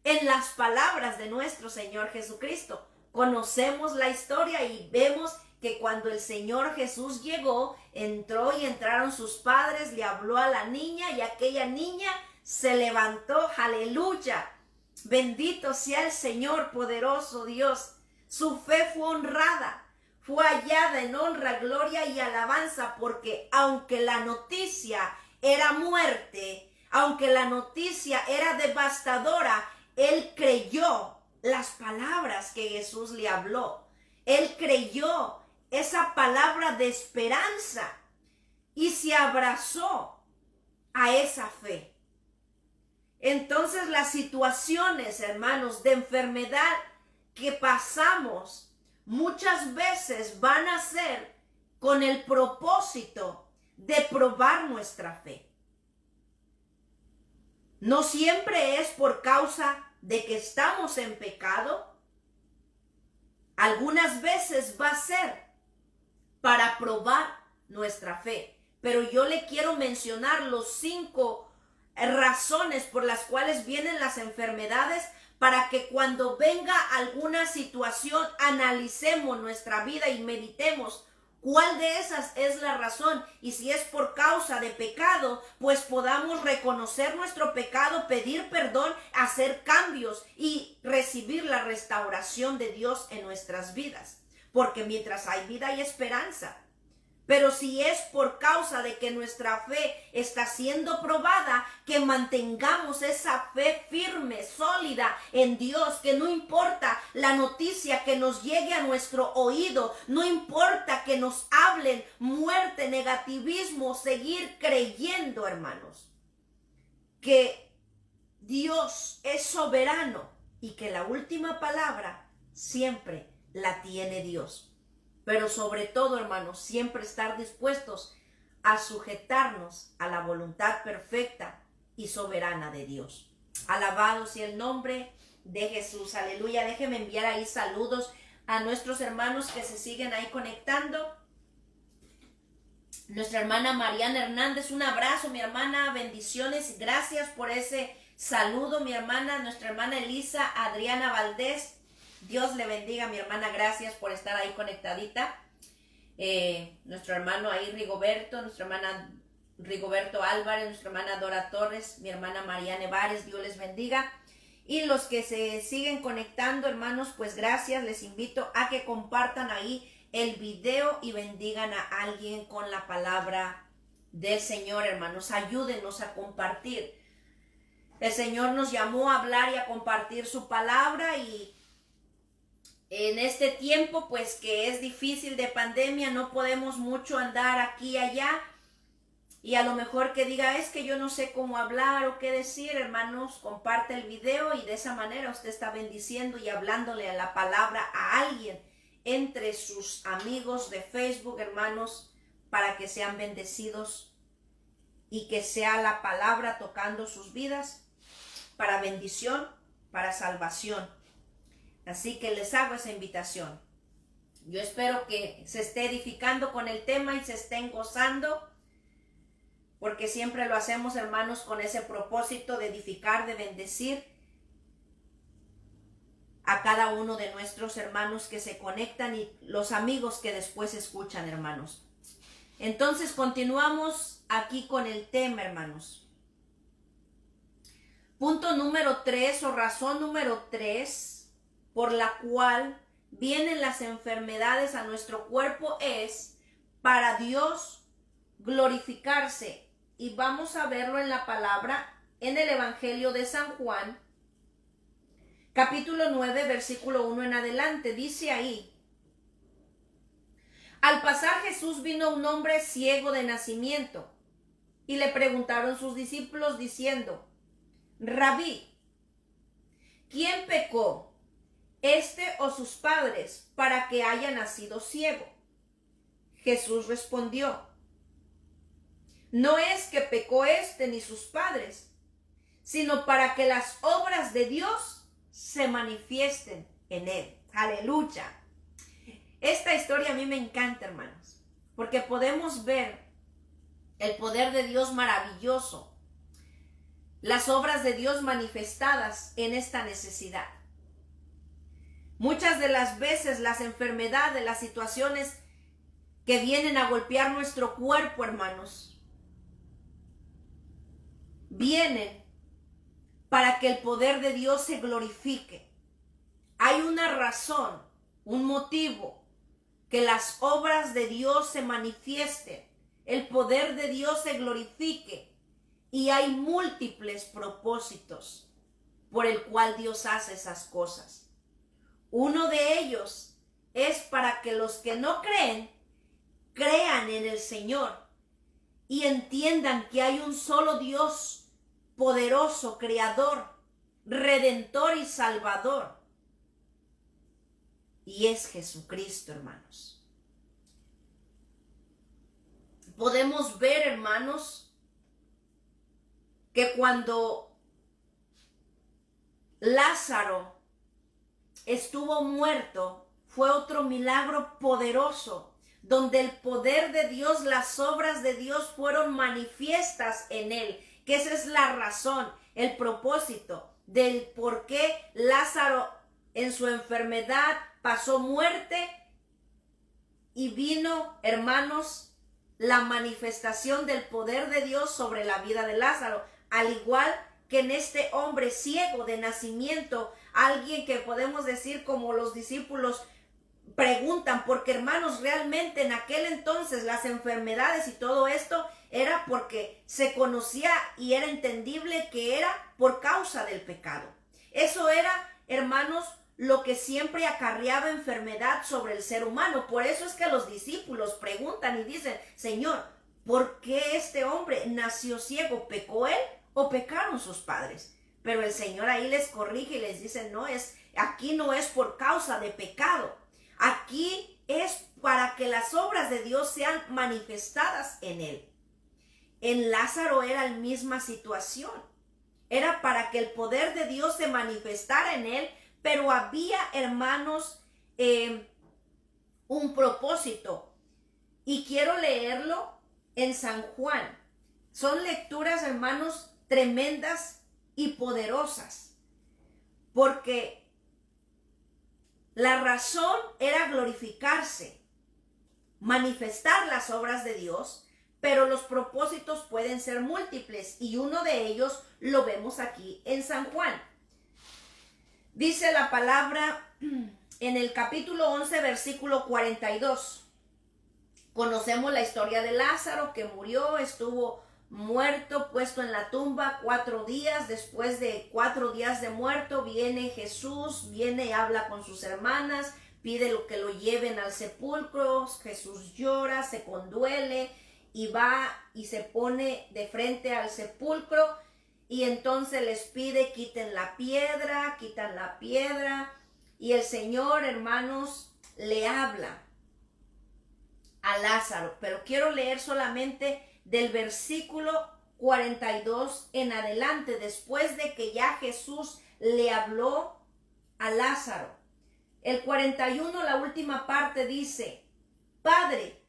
Speaker 1: en las palabras de nuestro Señor Jesucristo. Conocemos la historia y vemos que cuando el Señor Jesús llegó, entró y entraron sus padres, le habló a la niña y aquella niña se levantó. Aleluya. Bendito sea el Señor poderoso Dios. Su fe fue honrada, fue hallada en honra, gloria y alabanza, porque aunque la noticia era muerte, aunque la noticia era devastadora, él creyó las palabras que Jesús le habló. Él creyó esa palabra de esperanza y se abrazó a esa fe. Entonces las situaciones, hermanos, de enfermedad que pasamos muchas veces van a ser con el propósito de probar nuestra fe. No siempre es por causa de que estamos en pecado. Algunas veces va a ser para probar nuestra fe. Pero yo le quiero mencionar los 5 razones por las cuales vienen las enfermedades, para que cuando venga alguna situación analicemos nuestra vida y meditemos cuál de esas es la razón, y si es por causa de pecado, pues podamos reconocer nuestro pecado, pedir perdón, hacer cambios y recibir la restauración de Dios en nuestras vidas, porque mientras hay vida hay esperanza. Pero si es por causa de que nuestra fe está siendo probada, que mantengamos esa fe firme, sólida en Dios, que no importa la noticia que nos llegue a nuestro oído, no importa que nos hablen muerte, negativismo, seguir creyendo, hermanos, que Dios es soberano y que la última palabra siempre la tiene Dios. Pero sobre todo, hermanos, siempre estar dispuestos a sujetarnos a la voluntad perfecta y soberana de Dios. Alabado sea el nombre de Jesús. Aleluya. Déjenme enviar ahí saludos a nuestros hermanos que se siguen ahí conectando. Nuestra hermana Mariana Hernández, un abrazo, mi hermana, bendiciones. Gracias por ese saludo, mi hermana. Nuestra hermana Elisa Adriana Valdés. Dios le bendiga, mi hermana, gracias por estar ahí conectadita. Nuestro hermano ahí Rigoberto, nuestra hermana Rigoberto Álvarez, nuestra hermana Dora Torres, mi hermana María Nevares, Dios les bendiga. Y los que se siguen conectando, hermanos, pues gracias, les invito a que compartan ahí el video y bendigan a alguien con la palabra del Señor, hermanos. Ayúdenos a compartir. El Señor nos llamó a hablar y a compartir su palabra, y en este tiempo, pues que es difícil de pandemia, no podemos mucho andar aquí y allá. Y a lo mejor que diga, es que yo no sé cómo hablar o qué decir, hermanos, comparte el video y de esa manera usted está bendiciendo y hablándole a la palabra a alguien entre sus amigos de Facebook, hermanos, para que sean bendecidos y que sea la palabra tocando sus vidas para bendición, para salvación. Así que les hago esa invitación. Yo espero que se esté edificando con el tema y se estén gozando, porque siempre lo hacemos, hermanos, con ese propósito de edificar, de bendecir a cada uno de nuestros hermanos que se conectan y los amigos que después escuchan, hermanos. Entonces continuamos aquí con el tema, hermanos. Punto número 3 o razón número 3 por la cual vienen las enfermedades a nuestro cuerpo es para Dios glorificarse. Y vamos a verlo en la palabra en el Evangelio de San Juan, capítulo 9, versículo 1 en adelante. Dice ahí: al pasar Jesús vino un hombre ciego de nacimiento y le preguntaron sus discípulos diciendo: Rabí, ¿quién pecó, este o sus padres, para que haya nacido ciego? Jesús respondió: no es que pecó este ni sus padres, sino para que las obras de Dios se manifiesten en él. Aleluya. Esta historia a mí me encanta, hermanos, porque podemos ver el poder de Dios maravilloso, las obras de Dios manifestadas en esta necesidad. Muchas de las veces las enfermedades, las situaciones que vienen a golpear nuestro cuerpo, hermanos, vienen para que el poder de Dios se glorifique. Hay una razón, un motivo, que las obras de Dios se manifiesten, el poder de Dios se glorifique. Y hay múltiples propósitos por el cual Dios hace esas cosas. Uno de ellos es para que los que no creen, crean en el Señor y entiendan que hay un solo Dios poderoso, creador, redentor y salvador. Y es Jesucristo, hermanos. Podemos ver, hermanos, que cuando Lázaro estuvo muerto, fue otro milagro poderoso, donde el poder de Dios, las obras de Dios fueron manifiestas en él, que esa es la razón, el propósito del por qué Lázaro en su enfermedad pasó muerte y vino, hermanos, la manifestación del poder de Dios sobre la vida de Lázaro. Al igual que en este hombre ciego de nacimiento, alguien que podemos decir como los discípulos preguntan, porque hermanos, realmente en aquel entonces las enfermedades y todo esto era porque se conocía y era entendible que era por causa del pecado. Eso era, hermanos, lo que siempre acarreaba enfermedad sobre el ser humano. Por eso es que los discípulos preguntan y dicen: Señor, ¿por qué este hombre nació ciego? ¿Pecó él o pecaron sus padres? Pero el Señor ahí les corrige y les dice: aquí no es por causa de pecado. Aquí es para que las obras de Dios sean manifestadas en él. En Lázaro era la misma situación. Era para que el poder de Dios se manifestara en él, pero había, hermanos, un propósito. Y quiero leerlo en San Juan. Son lecturas, hermanos, tremendas y poderosas, porque la razón era glorificarse, manifestar las obras de Dios, pero los propósitos pueden ser múltiples y uno de ellos lo vemos aquí en San Juan. Dice la palabra en el capítulo 11, versículo 42. Conocemos la historia de Lázaro, que murió, estuvo muerto, puesto en la tumba 4 días. Después de 4 días de muerto, viene Jesús, viene y habla con sus hermanas, pide que lo lleven al sepulcro. Jesús llora, se conduele y va y se pone de frente al sepulcro. Y entonces les pide: quiten la piedra, quitan la piedra. Y el Señor, hermanos, le habla a Lázaro. Pero quiero leer solamente del versículo 42 en adelante, después de que ya Jesús le habló a Lázaro. El 41, la última parte, dice: Padre,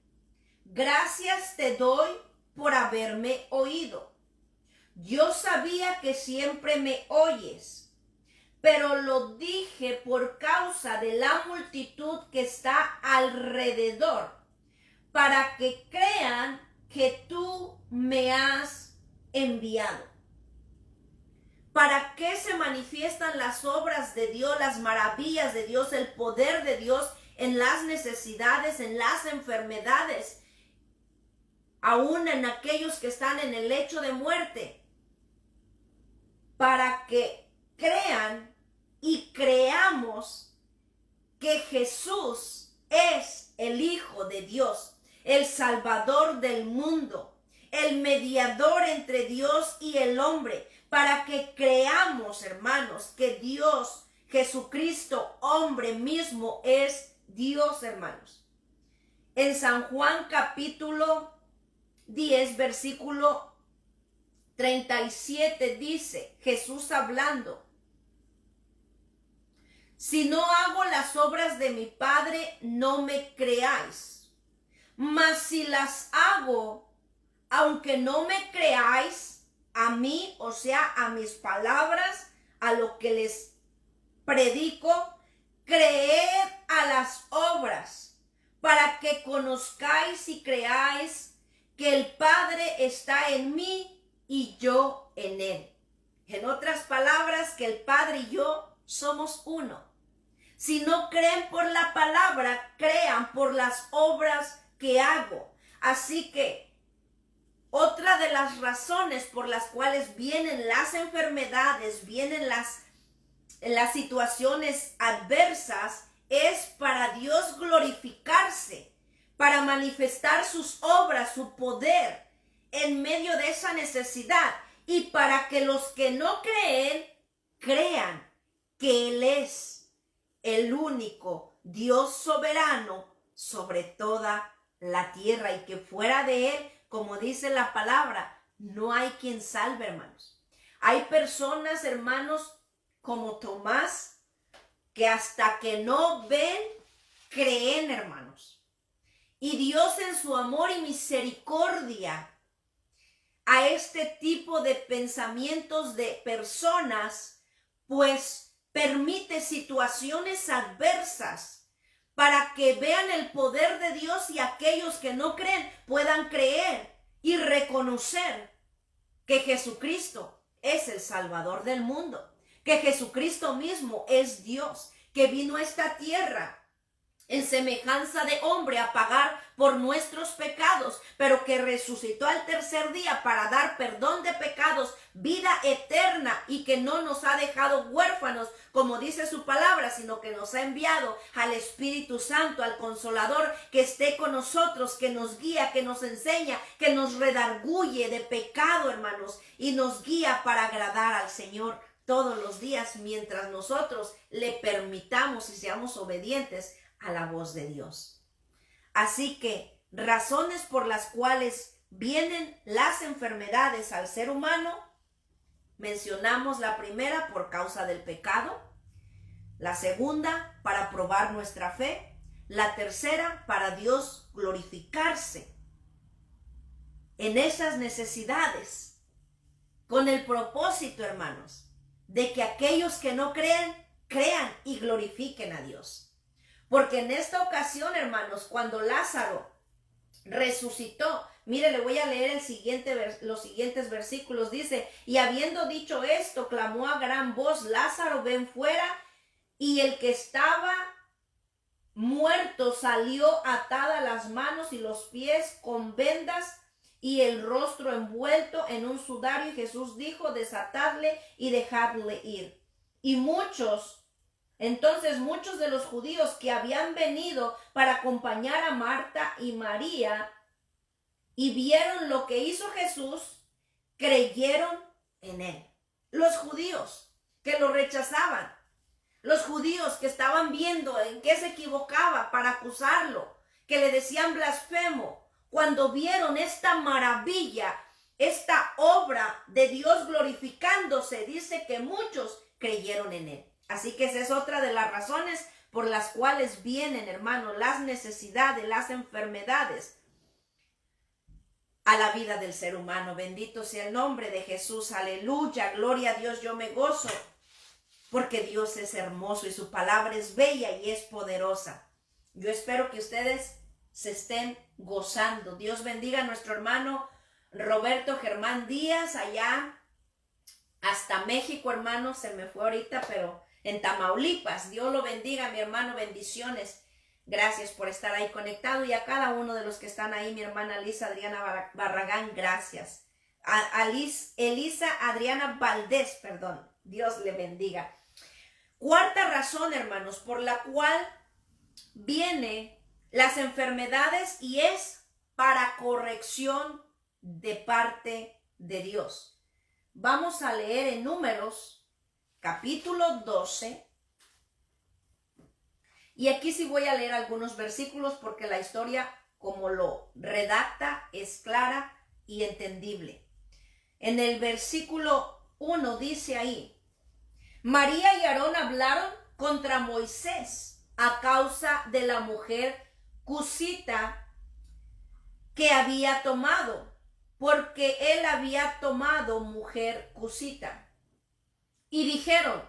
Speaker 1: gracias te doy por haberme oído. Yo sabía que siempre me oyes, pero lo dije por causa de la multitud que está alrededor, para que crean que tú me has enviado. Para manifiestan las obras de Dios, las maravillas de Dios, el poder de Dios en las necesidades, en las enfermedades, aún en aquellos que están en el lecho de muerte, para que crean y creamos que Jesús es el Hijo de Dios, el Salvador del mundo, el mediador entre Dios y el hombre, para que creamos, hermanos, que Dios, Jesucristo, hombre mismo, es Dios, hermanos. En San Juan capítulo 10, versículo 37 dice, Jesús hablando, si no hago las obras de mi Padre, no me creáis, mas si las hago, aunque no me creáis a mí, o sea, a mis palabras, a lo que les predico, creed a las obras, para que conozcáis y creáis que el Padre está en mí y yo en él. En otras palabras, que el Padre y yo somos uno. Si no creen por la palabra, crean por las obras que hago. Así que otra de las razones por las cuales vienen las enfermedades, vienen las situaciones adversas, es para Dios glorificarse, para manifestar sus obras, su poder en medio de esa necesidad, y para que los que no creen, crean que Él es el único Dios soberano sobre toda la tierra, y que fuera de Él, como dice la palabra, no hay quien salve, hermanos. Hay personas, hermanos, como Tomás, que hasta que no ven, creen, hermanos. Y Dios, en su amor y misericordia a este tipo de pensamientos de personas, pues permite situaciones adversas para que vean el poder de Dios, y aquellos que no creen puedan creer y reconocer que Jesucristo es el Salvador del mundo, que Jesucristo mismo es Dios, que vino a esta tierra en semejanza de hombre a pagar por nuestros pecados, pero que resucitó al tercer día para dar perdón de pecados, vida eterna, y que no nos ha dejado huérfanos, como dice su palabra, sino que nos ha enviado al Espíritu Santo, al Consolador, que esté con nosotros, que nos guía, que nos enseña, que nos redarguye de pecado, hermanos, y nos guía para agradar al Señor todos los días, mientras nosotros le permitamos y seamos obedientes a la voz de Dios. Así que razones por las cuales vienen las enfermedades al ser humano, mencionamos la primera, por causa del pecado; la segunda, para probar nuestra fe; la tercera, para Dios glorificarse en esas necesidades, con el propósito, hermanos, de que aquellos que no creen, crean y glorifiquen a Dios. Porque en esta ocasión, hermanos, cuando Lázaro resucitó, mire, le voy a leer los siguientes versículos. Dice, y habiendo dicho esto, clamó a gran voz, Lázaro, ven fuera. Y el que estaba muerto salió, atada las manos y los pies con vendas y el rostro envuelto en un sudario. Y Jesús dijo, desatadle y dejadle ir. Y entonces muchos de los judíos que habían venido para acompañar a Marta y María y vieron lo que hizo Jesús, creyeron en él. Los judíos que lo rechazaban, los judíos que estaban viendo en qué se equivocaba para acusarlo, que le decían blasfemo, cuando vieron esta maravilla, esta obra de Dios glorificándose, dice que muchos creyeron en él. Así que esa es otra de las razones por las cuales vienen, hermanos, las necesidades, las enfermedades a la vida del ser humano. Bendito sea el nombre de Jesús, aleluya, gloria a Dios. Yo me gozo porque Dios es hermoso y su palabra es bella y es poderosa. Yo espero que ustedes se estén gozando. Dios bendiga a nuestro hermano Roberto Germán Díaz allá hasta México, hermano, se me fue ahorita, pero en Tamaulipas. Dios lo bendiga, mi hermano, bendiciones. Gracias por estar ahí conectado, y a cada uno de los que están ahí, mi hermana Elisa Adriana Barragán, gracias. Elisa Adriana Valdés, perdón, Dios le bendiga. Cuarta razón, hermanos, por la cual vienen las enfermedades, y es para corrección de parte de Dios. Vamos a leer en Números, capítulo 12. Y aquí sí voy a leer algunos versículos porque la historia, como lo redacta, es clara y entendible. En el versículo 1 dice ahí: María y Aarón hablaron contra Moisés a causa de la mujer cusita que había tomado, porque él había tomado mujer cusita. Y dijeron: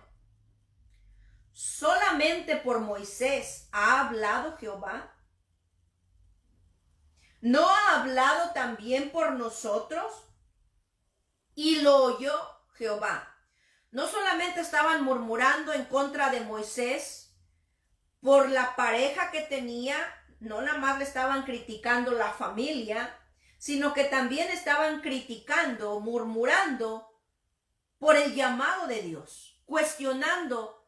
Speaker 1: ¿solamente por Moisés ha hablado Jehová? ¿No ha hablado también por nosotros? Y lo oyó Jehová. No solamente estaban murmurando en contra de Moisés por la pareja que tenía, no nada más le estaban criticando la familia, sino que también estaban criticando, murmurando por el llamado de Dios, cuestionando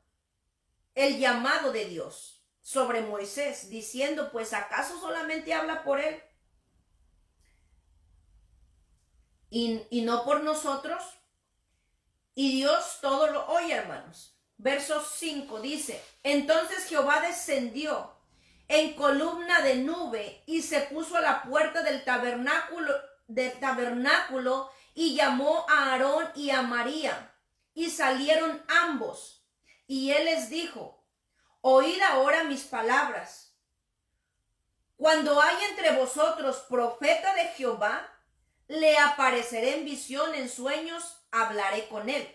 Speaker 1: el llamado de Dios sobre Moisés, diciendo: pues ¿acaso solamente habla por él y no por nosotros? Y Dios todo lo oye, hermanos. Verso 5 dice: entonces Jehová descendió en columna de nube y se puso a la puerta del tabernáculo y llamó a Aarón y a María, y salieron ambos. Y él les dijo: oíd ahora mis palabras. Cuando haya entre vosotros profeta de Jehová, le apareceré en visión, en sueños hablaré con él.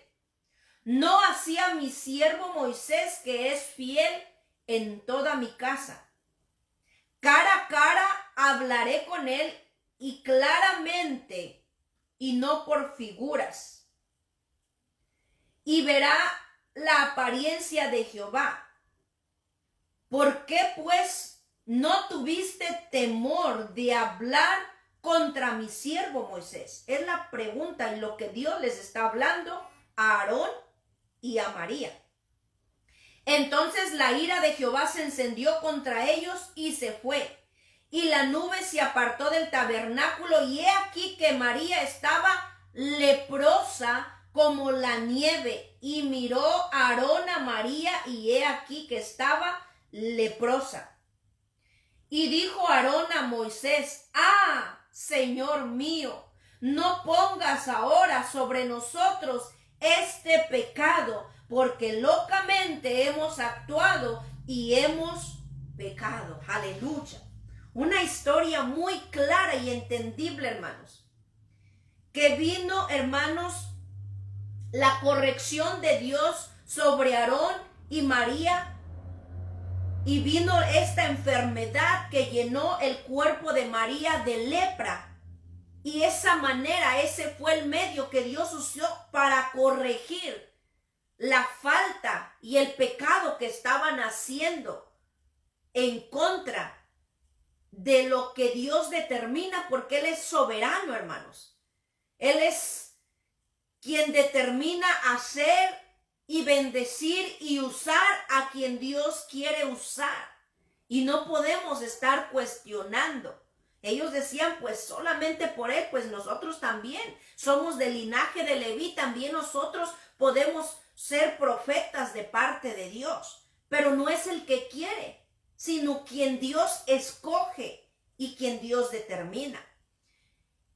Speaker 1: No así a mi siervo Moisés, que es fiel en toda mi casa. Cara a cara hablaré con él, y claramente, y no por figuras. Y verá la apariencia de Jehová. ¿Por qué pues no tuviste temor de hablar contra mi siervo Moisés? Es la pregunta, y lo que Dios les está hablando a Aarón y a María. Entonces la ira de Jehová se encendió contra ellos y se fue, y la nube se apartó del tabernáculo, y he aquí que María estaba leprosa como la nieve, y miró a Aarón a María, y he aquí que estaba leprosa. Y dijo Aarón a Moisés: ah, Señor mío, no pongas ahora sobre nosotros este pecado, porque locamente hemos actuado y hemos pecado. Aleluya. Una historia muy clara y entendible, hermanos. Que vino, hermanos, la corrección de Dios sobre Aarón y María, y vino esta enfermedad que llenó el cuerpo de María de lepra. Y esa manera, ese fue el medio que Dios usó para corregir la falta y el pecado que estaban haciendo en contra de lo que Dios determina, porque Él es soberano, hermanos. Él es quien determina hacer y bendecir y usar a quien Dios quiere usar. Y no podemos estar cuestionando. Ellos decían: pues solamente por él, pues nosotros también somos del linaje de Leví, también nosotros podemos ser profetas de parte de Dios. Pero no es el que quiere, sino quien Dios escoge y quien Dios determina.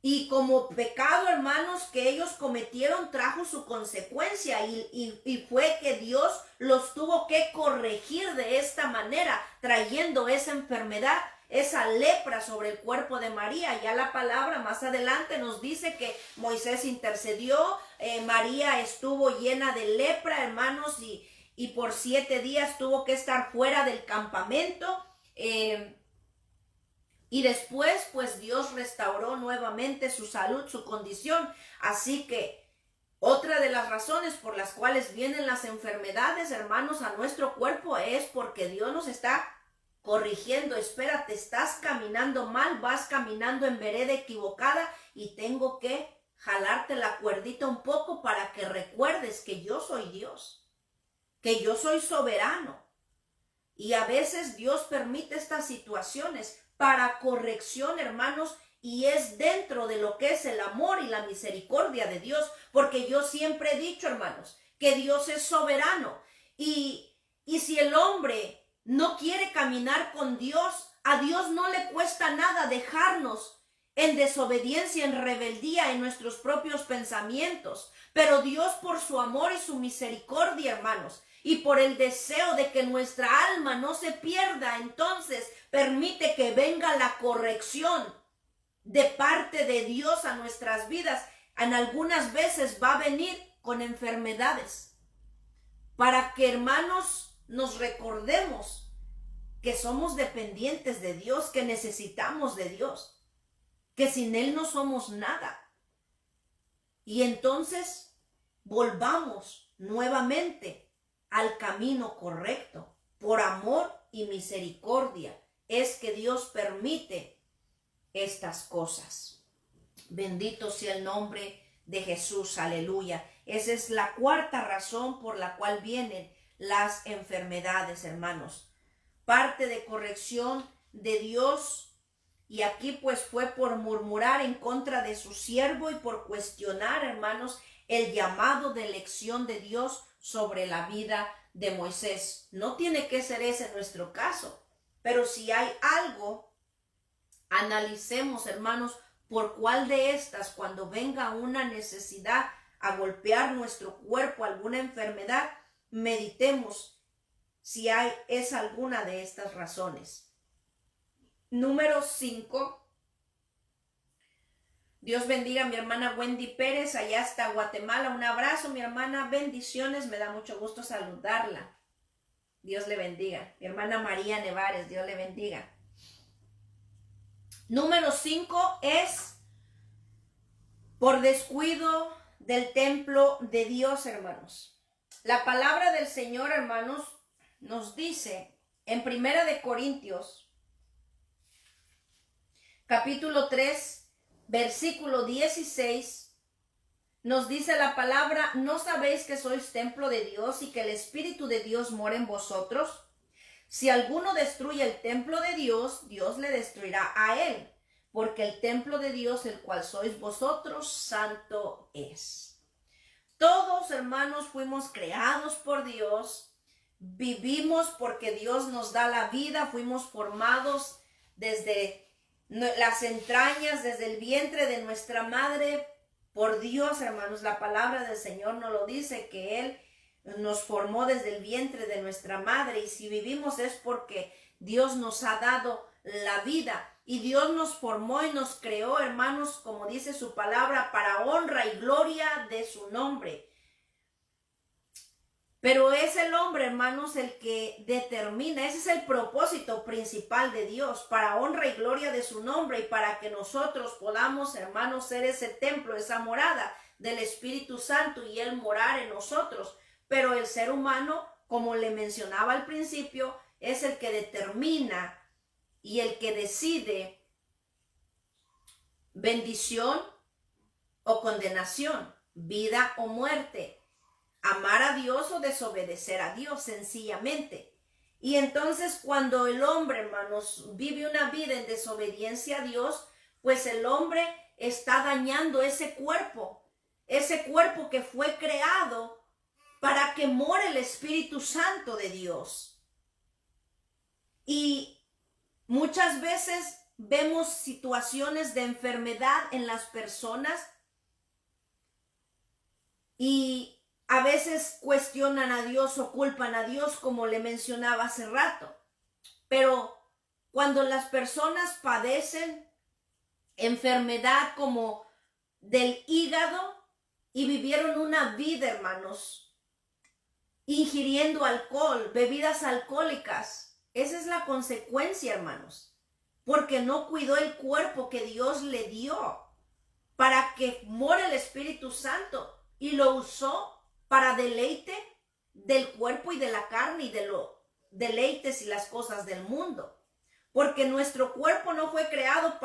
Speaker 1: Y como pecado, hermanos, que ellos cometieron trajo su consecuencia, y fue que Dios los tuvo que corregir de esta manera, trayendo esa enfermedad, esa lepra sobre el cuerpo de María. Ya la palabra más adelante nos dice que Moisés intercedió, María estuvo llena de lepra, hermanos, y por 7 días tuvo que estar fuera del campamento. Y después, pues Dios restauró nuevamente su salud, su condición. Así que Otra de las razones por las cuales vienen las enfermedades, hermanos, a nuestro cuerpo es porque Dios nos está corrigiendo. Espérate, estás caminando mal, vas caminando en vereda equivocada y tengo que jalarte la cuerdita un poco para que recuerdes que yo soy Dios, que yo soy soberano. Y a veces Dios permite estas situaciones para corrección, hermanos, y es dentro de lo que es el amor y la misericordia de Dios, porque yo siempre he dicho, hermanos, que Dios es soberano. Y si el hombre no quiere caminar con Dios, a Dios no le cuesta nada dejarnos en desobediencia, en rebeldía, en nuestros propios pensamientos. Pero Dios, por su amor y su misericordia, hermanos, y por el deseo de que nuestra alma no se pierda, entonces permite que venga la corrección de parte de Dios a nuestras vidas. En algunas veces va a venir con enfermedades para que, hermanos, nos recordemos que somos dependientes de Dios, que necesitamos de Dios, que sin Él no somos nada. Y entonces volvamos nuevamente al camino correcto. Por amor y misericordia es que Dios permite estas cosas. Bendito sea el nombre de Jesús, aleluya. Esa es la cuarta razón por la cual vienen las enfermedades, hermanos. Parte de corrección de Dios, y aquí pues fue por murmurar en contra de su siervo y por cuestionar, hermanos, el llamado de elección de Dios sobre la vida de Moisés. No tiene que ser ese nuestro caso, pero si hay algo, analicemos, hermanos, por cuál de estas, cuando venga una necesidad a golpear nuestro cuerpo, alguna enfermedad, meditemos si es alguna de estas razones. Número 5. Dios bendiga a mi hermana Wendy Pérez, allá hasta Guatemala. Un abrazo, mi hermana, bendiciones, me da mucho gusto saludarla. Dios le bendiga. Mi hermana María Nevares, Dios le bendiga. Número 5 es por descuido del templo de Dios, hermanos. La palabra del Señor, hermanos, nos dice en 1 Corintios, capítulo 3, versículo 16, nos dice la palabra: ¿no sabéis que sois templo de Dios y que el Espíritu de Dios mora en vosotros? Si alguno destruye el templo de Dios, Dios le destruirá a él, porque el templo de Dios, el cual sois vosotros, santo es. Todos, hermanos, fuimos creados por Dios, vivimos porque Dios nos da la vida, fuimos formados desde las entrañas, desde el vientre de nuestra madre, por Dios, hermanos. La palabra del Señor nos lo dice, que Él nos formó desde el vientre de nuestra madre, y si vivimos es porque Dios nos ha dado la vida, y Dios nos formó y nos creó, hermanos, como dice su palabra, para honra y gloria de su nombre. Pero es el hombre, hermanos, el que determina. Ese es el propósito principal de Dios, para honra y gloria de su nombre, y para que nosotros podamos, hermanos, ser ese templo, esa morada del Espíritu Santo, y Él morar en nosotros. Pero el ser humano, como le mencionaba al principio, es el que determina y el que decide bendición o condenación, vida o muerte, amar a Dios o desobedecer a Dios, sencillamente. Y entonces, cuando el hombre, hermanos, vive una vida en desobediencia a Dios, pues el hombre está dañando ese cuerpo que fue creado para que more el Espíritu Santo de Dios. Y muchas veces vemos situaciones de enfermedad en las personas, y a veces cuestionan a Dios o culpan a Dios, como le mencionaba hace rato. Pero cuando las personas padecen enfermedad como del hígado y vivieron una vida, hermanos, ingiriendo alcohol, bebidas alcohólicas, esa es la consecuencia, hermanos, porque no cuidó el cuerpo que Dios le dio para que more el Espíritu Santo. y lo usó para deleite del cuerpo y de la carne y de los deleites y las cosas del mundo. Porque nuestro cuerpo no fue creado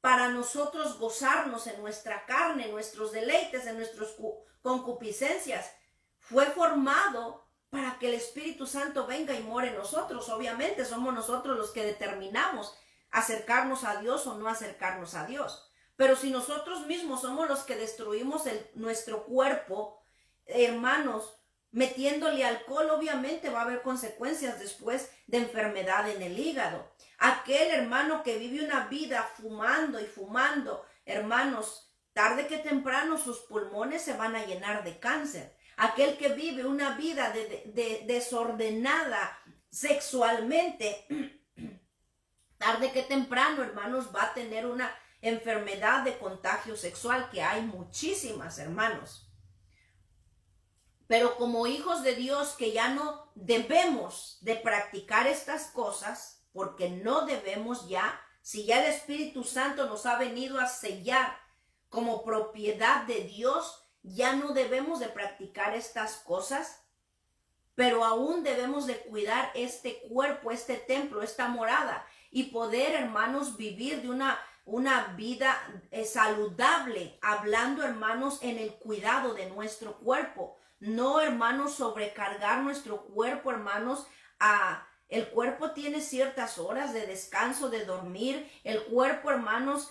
Speaker 1: para nosotros gozarnos en nuestra carne, en nuestros deleites, en nuestras concupiscencias. Fue formado para que el Espíritu Santo venga y more en nosotros. Obviamente somos nosotros los que determinamos acercarnos a Dios o no acercarnos a Dios. Pero si nosotros mismos somos los que destruimos nuestro cuerpo, hermanos, metiéndole alcohol, obviamente va a haber consecuencias después de enfermedad en el hígado. Aquel hermano que vive una vida fumando y fumando, hermanos, tarde que temprano sus pulmones se van a llenar de cáncer. Aquel que vive una vida desordenada sexualmente, tarde que temprano, hermanos, va a tener una enfermedad de contagio sexual, que hay muchísimas, hermanos. Pero como hijos de Dios, que ya no debemos de practicar estas cosas, porque no debemos ya, si ya el Espíritu Santo nos ha venido a sellar como propiedad de Dios, ya no debemos de practicar estas cosas, pero aún debemos de cuidar este cuerpo, este templo, esta morada, y poder, hermanos, vivir de una vida saludable, hablando, hermanos, en el cuidado de nuestro cuerpo. No, hermanos, sobrecargar nuestro cuerpo, hermanos. El cuerpo tiene ciertas horas de descanso, de dormir. El cuerpo, hermanos,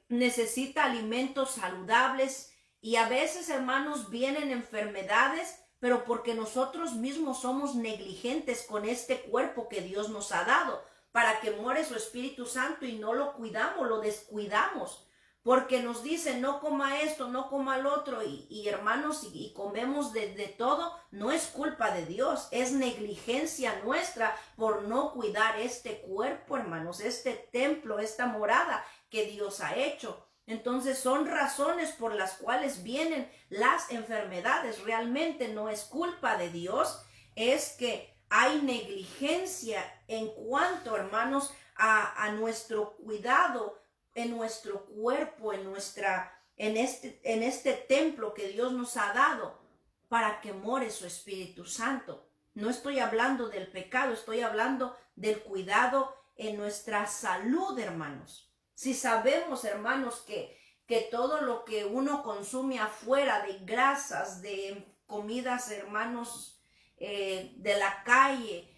Speaker 1: necesita alimentos saludables. Y a veces, hermanos, vienen enfermedades, pero porque nosotros mismos somos negligentes con este cuerpo que Dios nos ha dado, para que muere su Espíritu Santo, y no lo cuidamos, lo descuidamos. Porque nos dicen, no coma esto, no coma lo otro, y hermanos, y comemos de todo. No es culpa de Dios, es negligencia nuestra por no cuidar este cuerpo, hermanos, este templo, esta morada que Dios ha hecho. Entonces son razones por las cuales vienen las enfermedades. Realmente no es culpa de Dios, es que hay negligencia en cuanto, hermanos, a nuestro cuidado en nuestro cuerpo, en este templo que Dios nos ha dado, para que more su Espíritu Santo. No estoy hablando del pecado, estoy hablando del cuidado en nuestra salud, hermanos. Si sabemos, hermanos, que todo lo que uno consume afuera, de grasas, de comidas, hermanos, de la calle,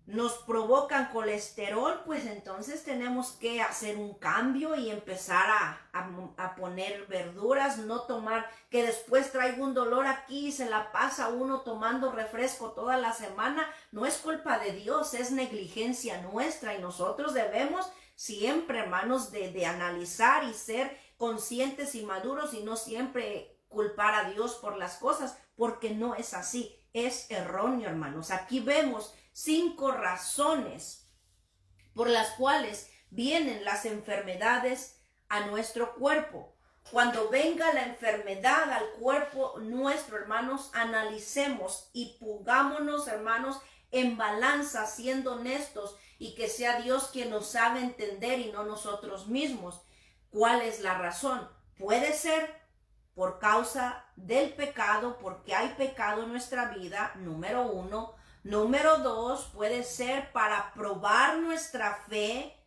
Speaker 1: nos provocan colesterol, pues entonces tenemos que hacer un cambio y empezar a poner verduras, no tomar, que después traiga un dolor aquí y se la pasa uno tomando refresco toda la semana. No es culpa de Dios, es negligencia nuestra, y nosotros debemos siempre, hermanos, de analizar y ser conscientes y maduros, y no siempre culpar a Dios por las cosas, porque no es así, es erróneo, hermanos. Aquí vemos 5 razones por las cuales vienen las enfermedades a nuestro cuerpo. Cuando venga la enfermedad al cuerpo nuestro, hermanos, analicemos y pongámonos, hermanos, en balanza, siendo honestos, y que sea Dios quien nos haga entender y no nosotros mismos. ¿Cuál es la razón? Puede ser por causa del pecado, porque hay pecado en nuestra vida, número 1. Número 2, puede ser para probar nuestra fe.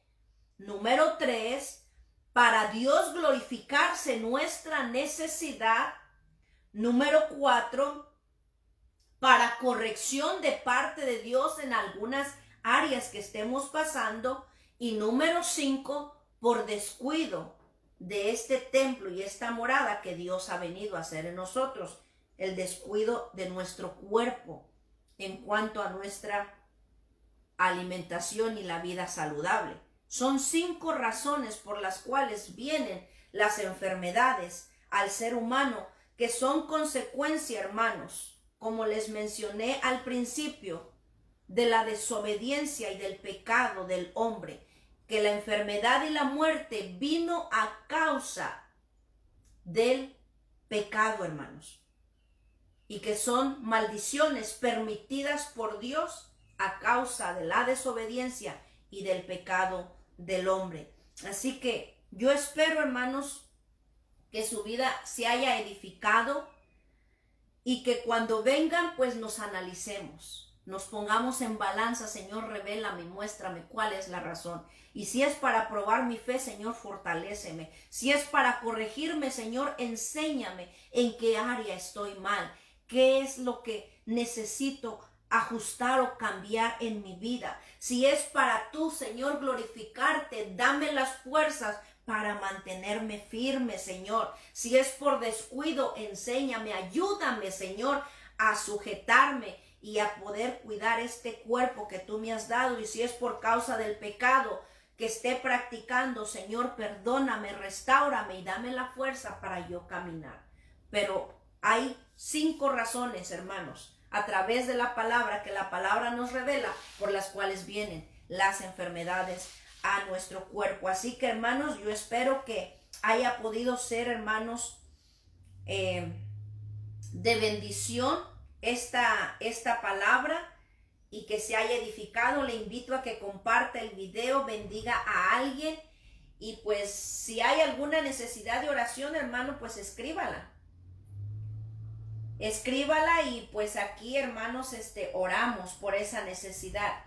Speaker 1: Número 3, para Dios glorificarse nuestra necesidad. Número 4, para corrección de parte de Dios en algunas áreas que estemos pasando. Y número 5, por descuido de este templo y esta morada que Dios ha venido a hacer en nosotros. El descuido de nuestro cuerpo en cuanto a nuestra alimentación y la vida saludable. Son 5 razones por las cuales vienen las enfermedades al ser humano, que son consecuencia, hermanos, como les mencioné al principio, de la desobediencia y del pecado del hombre, que la enfermedad y la muerte vino a causa del pecado, hermanos, y que son maldiciones permitidas por Dios a causa de la desobediencia y del pecado del hombre. Así que yo espero, hermanos, que su vida se haya edificado y que cuando vengan pues nos analicemos, nos pongamos en balanza. Señor, revélame, muéstrame cuál es la razón. Y si es para probar mi fe, Señor, fortaléceme. Si es para corregirme, Señor, enséñame en qué área estoy mal, qué es lo que necesito ajustar o cambiar en mi vida. Si es para tú, Señor, glorificarte, dame las fuerzas para mantenerme firme, Señor. Si es por descuido, enséñame, ayúdame, Señor, a sujetarme y a poder cuidar este cuerpo que tú me has dado. Y si es por causa del pecado que esté practicando, Señor, perdóname, restáurame y dame la fuerza para yo caminar. Pero hay 5 razones, hermanos, a través de la palabra, que la palabra nos revela, por las cuales vienen las enfermedades a nuestro cuerpo. Así que, hermanos, yo espero que haya podido ser, hermanos, de bendición esta palabra y que se haya edificado. Le invito a que comparta el video, bendiga a alguien y pues si hay alguna necesidad de oración, hermano, pues escríbala y pues aquí, hermanos, oramos por esa necesidad.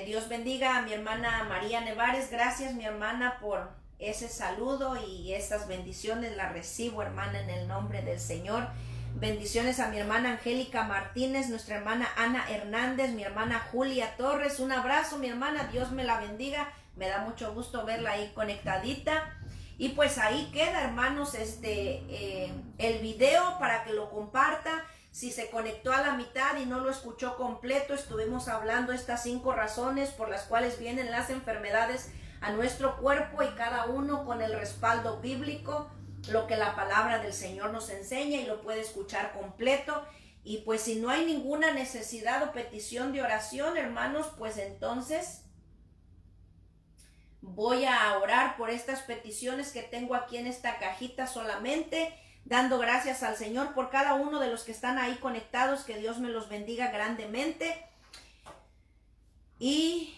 Speaker 1: Dios bendiga a mi hermana María Nevares. Gracias, mi hermana, por ese saludo y esas bendiciones. Las recibo, hermana, en el nombre del Señor. Bendiciones a mi hermana Angélica Martínez, nuestra hermana Ana Hernández, mi hermana Julia Torres. Un abrazo, mi hermana. Dios me la bendiga. Me da mucho gusto verla ahí conectadita. Y pues ahí queda, hermanos, el video para que lo comparta. Si se conectó a la mitad y no lo escuchó completo, estuvimos hablando estas 5 razones por las cuales vienen las enfermedades a nuestro cuerpo y cada uno con el respaldo bíblico, lo que la palabra del Señor nos enseña y lo puede escuchar completo. Y pues si no hay ninguna necesidad o petición de oración, hermanos, pues entonces voy a orar por estas peticiones que tengo aquí en esta cajita solamente, dando gracias al Señor por cada uno de los que están ahí conectados. Que Dios me los bendiga grandemente. Y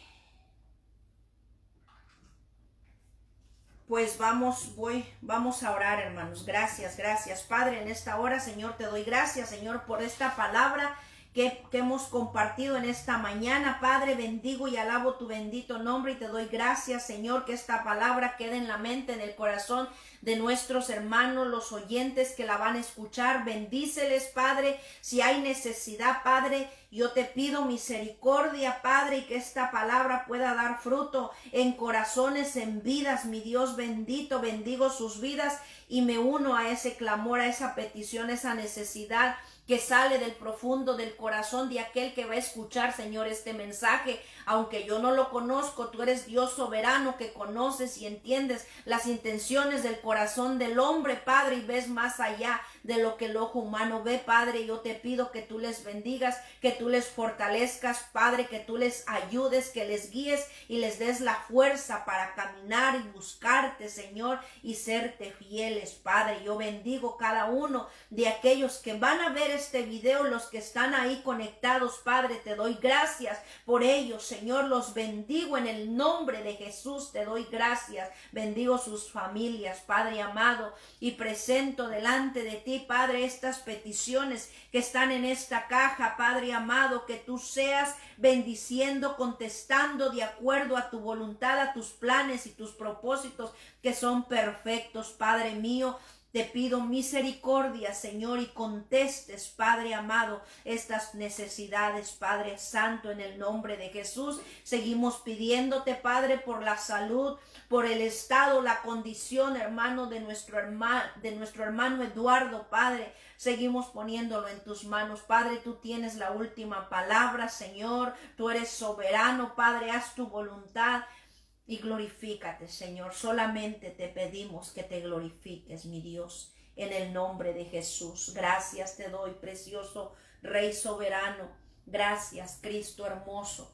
Speaker 1: pues vamos a orar, hermanos. Gracias, Padre, en esta hora, Señor, te doy gracias, Señor, por esta palabra que hemos compartido en esta mañana. Padre, bendigo y alabo tu bendito nombre y te doy gracias, Señor, que esta palabra quede en la mente, en el corazón de nuestros hermanos, los oyentes que la van a escuchar. Bendíceles, Padre, si hay necesidad, Padre, yo te pido misericordia, Padre, y que esta palabra pueda dar fruto en corazones, en vidas, mi Dios bendito. Bendigo sus vidas y me uno a ese clamor, a esa petición, esa necesidad que sale del profundo del corazón de aquel que va a escuchar, Señor, este mensaje. Aunque yo no lo conozco, tú eres Dios soberano que conoces y entiendes las intenciones del corazón del hombre, Padre, y ves más allá de lo que el ojo humano ve, Padre. Yo te pido que tú les bendigas, que tú les fortalezcas, Padre, que tú les ayudes, que les guíes y les des la fuerza para caminar y buscarte, Señor, y serte fieles, Padre. Yo bendigo cada uno de aquellos que van a ver este video, los que están ahí conectados, Padre. Te doy gracias por ellos, Señor. Los bendigo en el nombre de Jesús. Te doy gracias. Bendigo sus familias, Padre amado, y presento delante de ti, Padre, estas peticiones que están en esta caja, Padre amado, que tú seas bendiciendo, contestando de acuerdo a tu voluntad, a tus planes y tus propósitos que son perfectos, Padre mío. Te pido misericordia, Señor, y contestes, Padre amado, estas necesidades, Padre Santo, en el nombre de Jesús. Seguimos pidiéndote, Padre, por la salud, por el estado, la condición, hermano, de nuestro hermano Eduardo, Padre. Seguimos poniéndolo en tus manos, Padre. Tú tienes la última palabra, Señor. Tú eres soberano, Padre. Haz tu voluntad. Y glorifícate, Señor. Solamente te pedimos que te glorifiques, mi Dios, en el nombre de Jesús. Gracias te doy, precioso Rey soberano. Gracias, Cristo hermoso,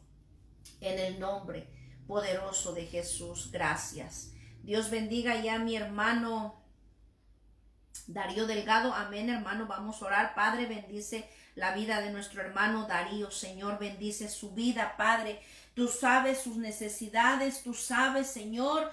Speaker 1: en el nombre poderoso de Jesús. Gracias. Dios bendiga ya a mi hermano Darío Delgado. Amén, hermano. Vamos a orar. Padre, bendice la vida de nuestro hermano Darío. Señor, bendice su vida, Padre. Tú sabes sus necesidades, tú sabes, Señor,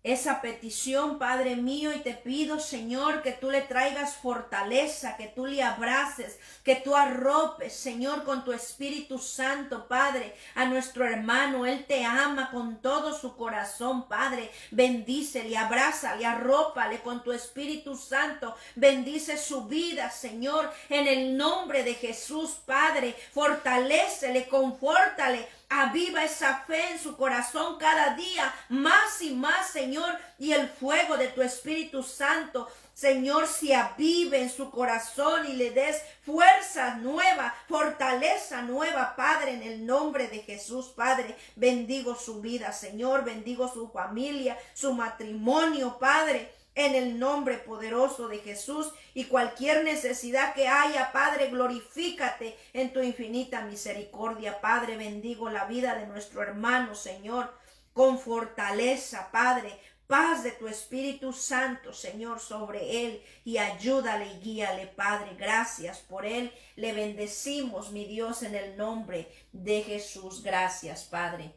Speaker 1: esa petición, Padre mío, y te pido, Señor, que tú le traigas fortaleza, que tú le abraces, que tú arropes, Señor, con tu Espíritu Santo, Padre, a nuestro hermano. Él te ama con todo su corazón, Padre. Bendícele, abrázale, arrópale con tu Espíritu Santo. Bendice su vida, Señor, en el nombre de Jesús, Padre. Fortalécele, confórtale. Aviva esa fe en su corazón cada día, más y más, Señor, y el fuego de tu Espíritu Santo, Señor, se avive en su corazón y le des fuerza nueva, fortaleza nueva, Padre, en el nombre de Jesús, Padre. Bendigo su vida, Señor, bendigo su familia, su matrimonio, Padre, en el nombre poderoso de Jesús, y cualquier necesidad que haya, Padre, glorifícate en tu infinita misericordia, Padre. Bendigo la vida de nuestro hermano, Señor, con fortaleza, Padre. Paz de tu Espíritu Santo, Señor, sobre él, y ayúdale y guíale, Padre. Gracias por él. Le bendecimos, mi Dios, en el nombre de Jesús. Gracias, Padre.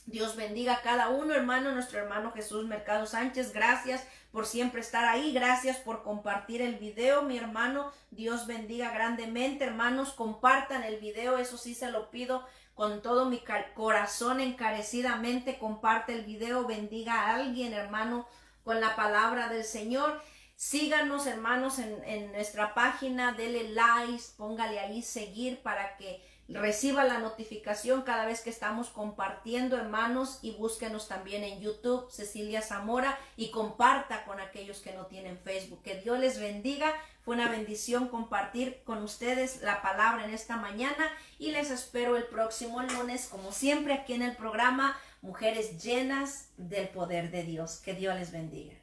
Speaker 1: Dios bendiga a cada uno, hermano, nuestro hermano Jesús Mercado Sánchez. Gracias por siempre estar ahí. Gracias por compartir el video, mi hermano. Dios bendiga grandemente, hermanos. Compartan el video, eso sí se lo pido con todo mi corazón, encarecidamente. Comparte el video, bendiga a alguien, hermano, con la palabra del Señor. Síganos, hermanos, en nuestra página. Dele like, póngale ahí seguir para que reciba la notificación cada vez que estamos compartiendo, hermanos, y búsquenos también en YouTube, Cecilia Zamora, y comparta con aquellos que no tienen Facebook. Que Dios les bendiga. Fue una bendición compartir con ustedes la palabra en esta mañana, y les espero el próximo lunes, como siempre, aquí en el programa Mujeres Llenas del Poder de Dios. Que Dios les bendiga.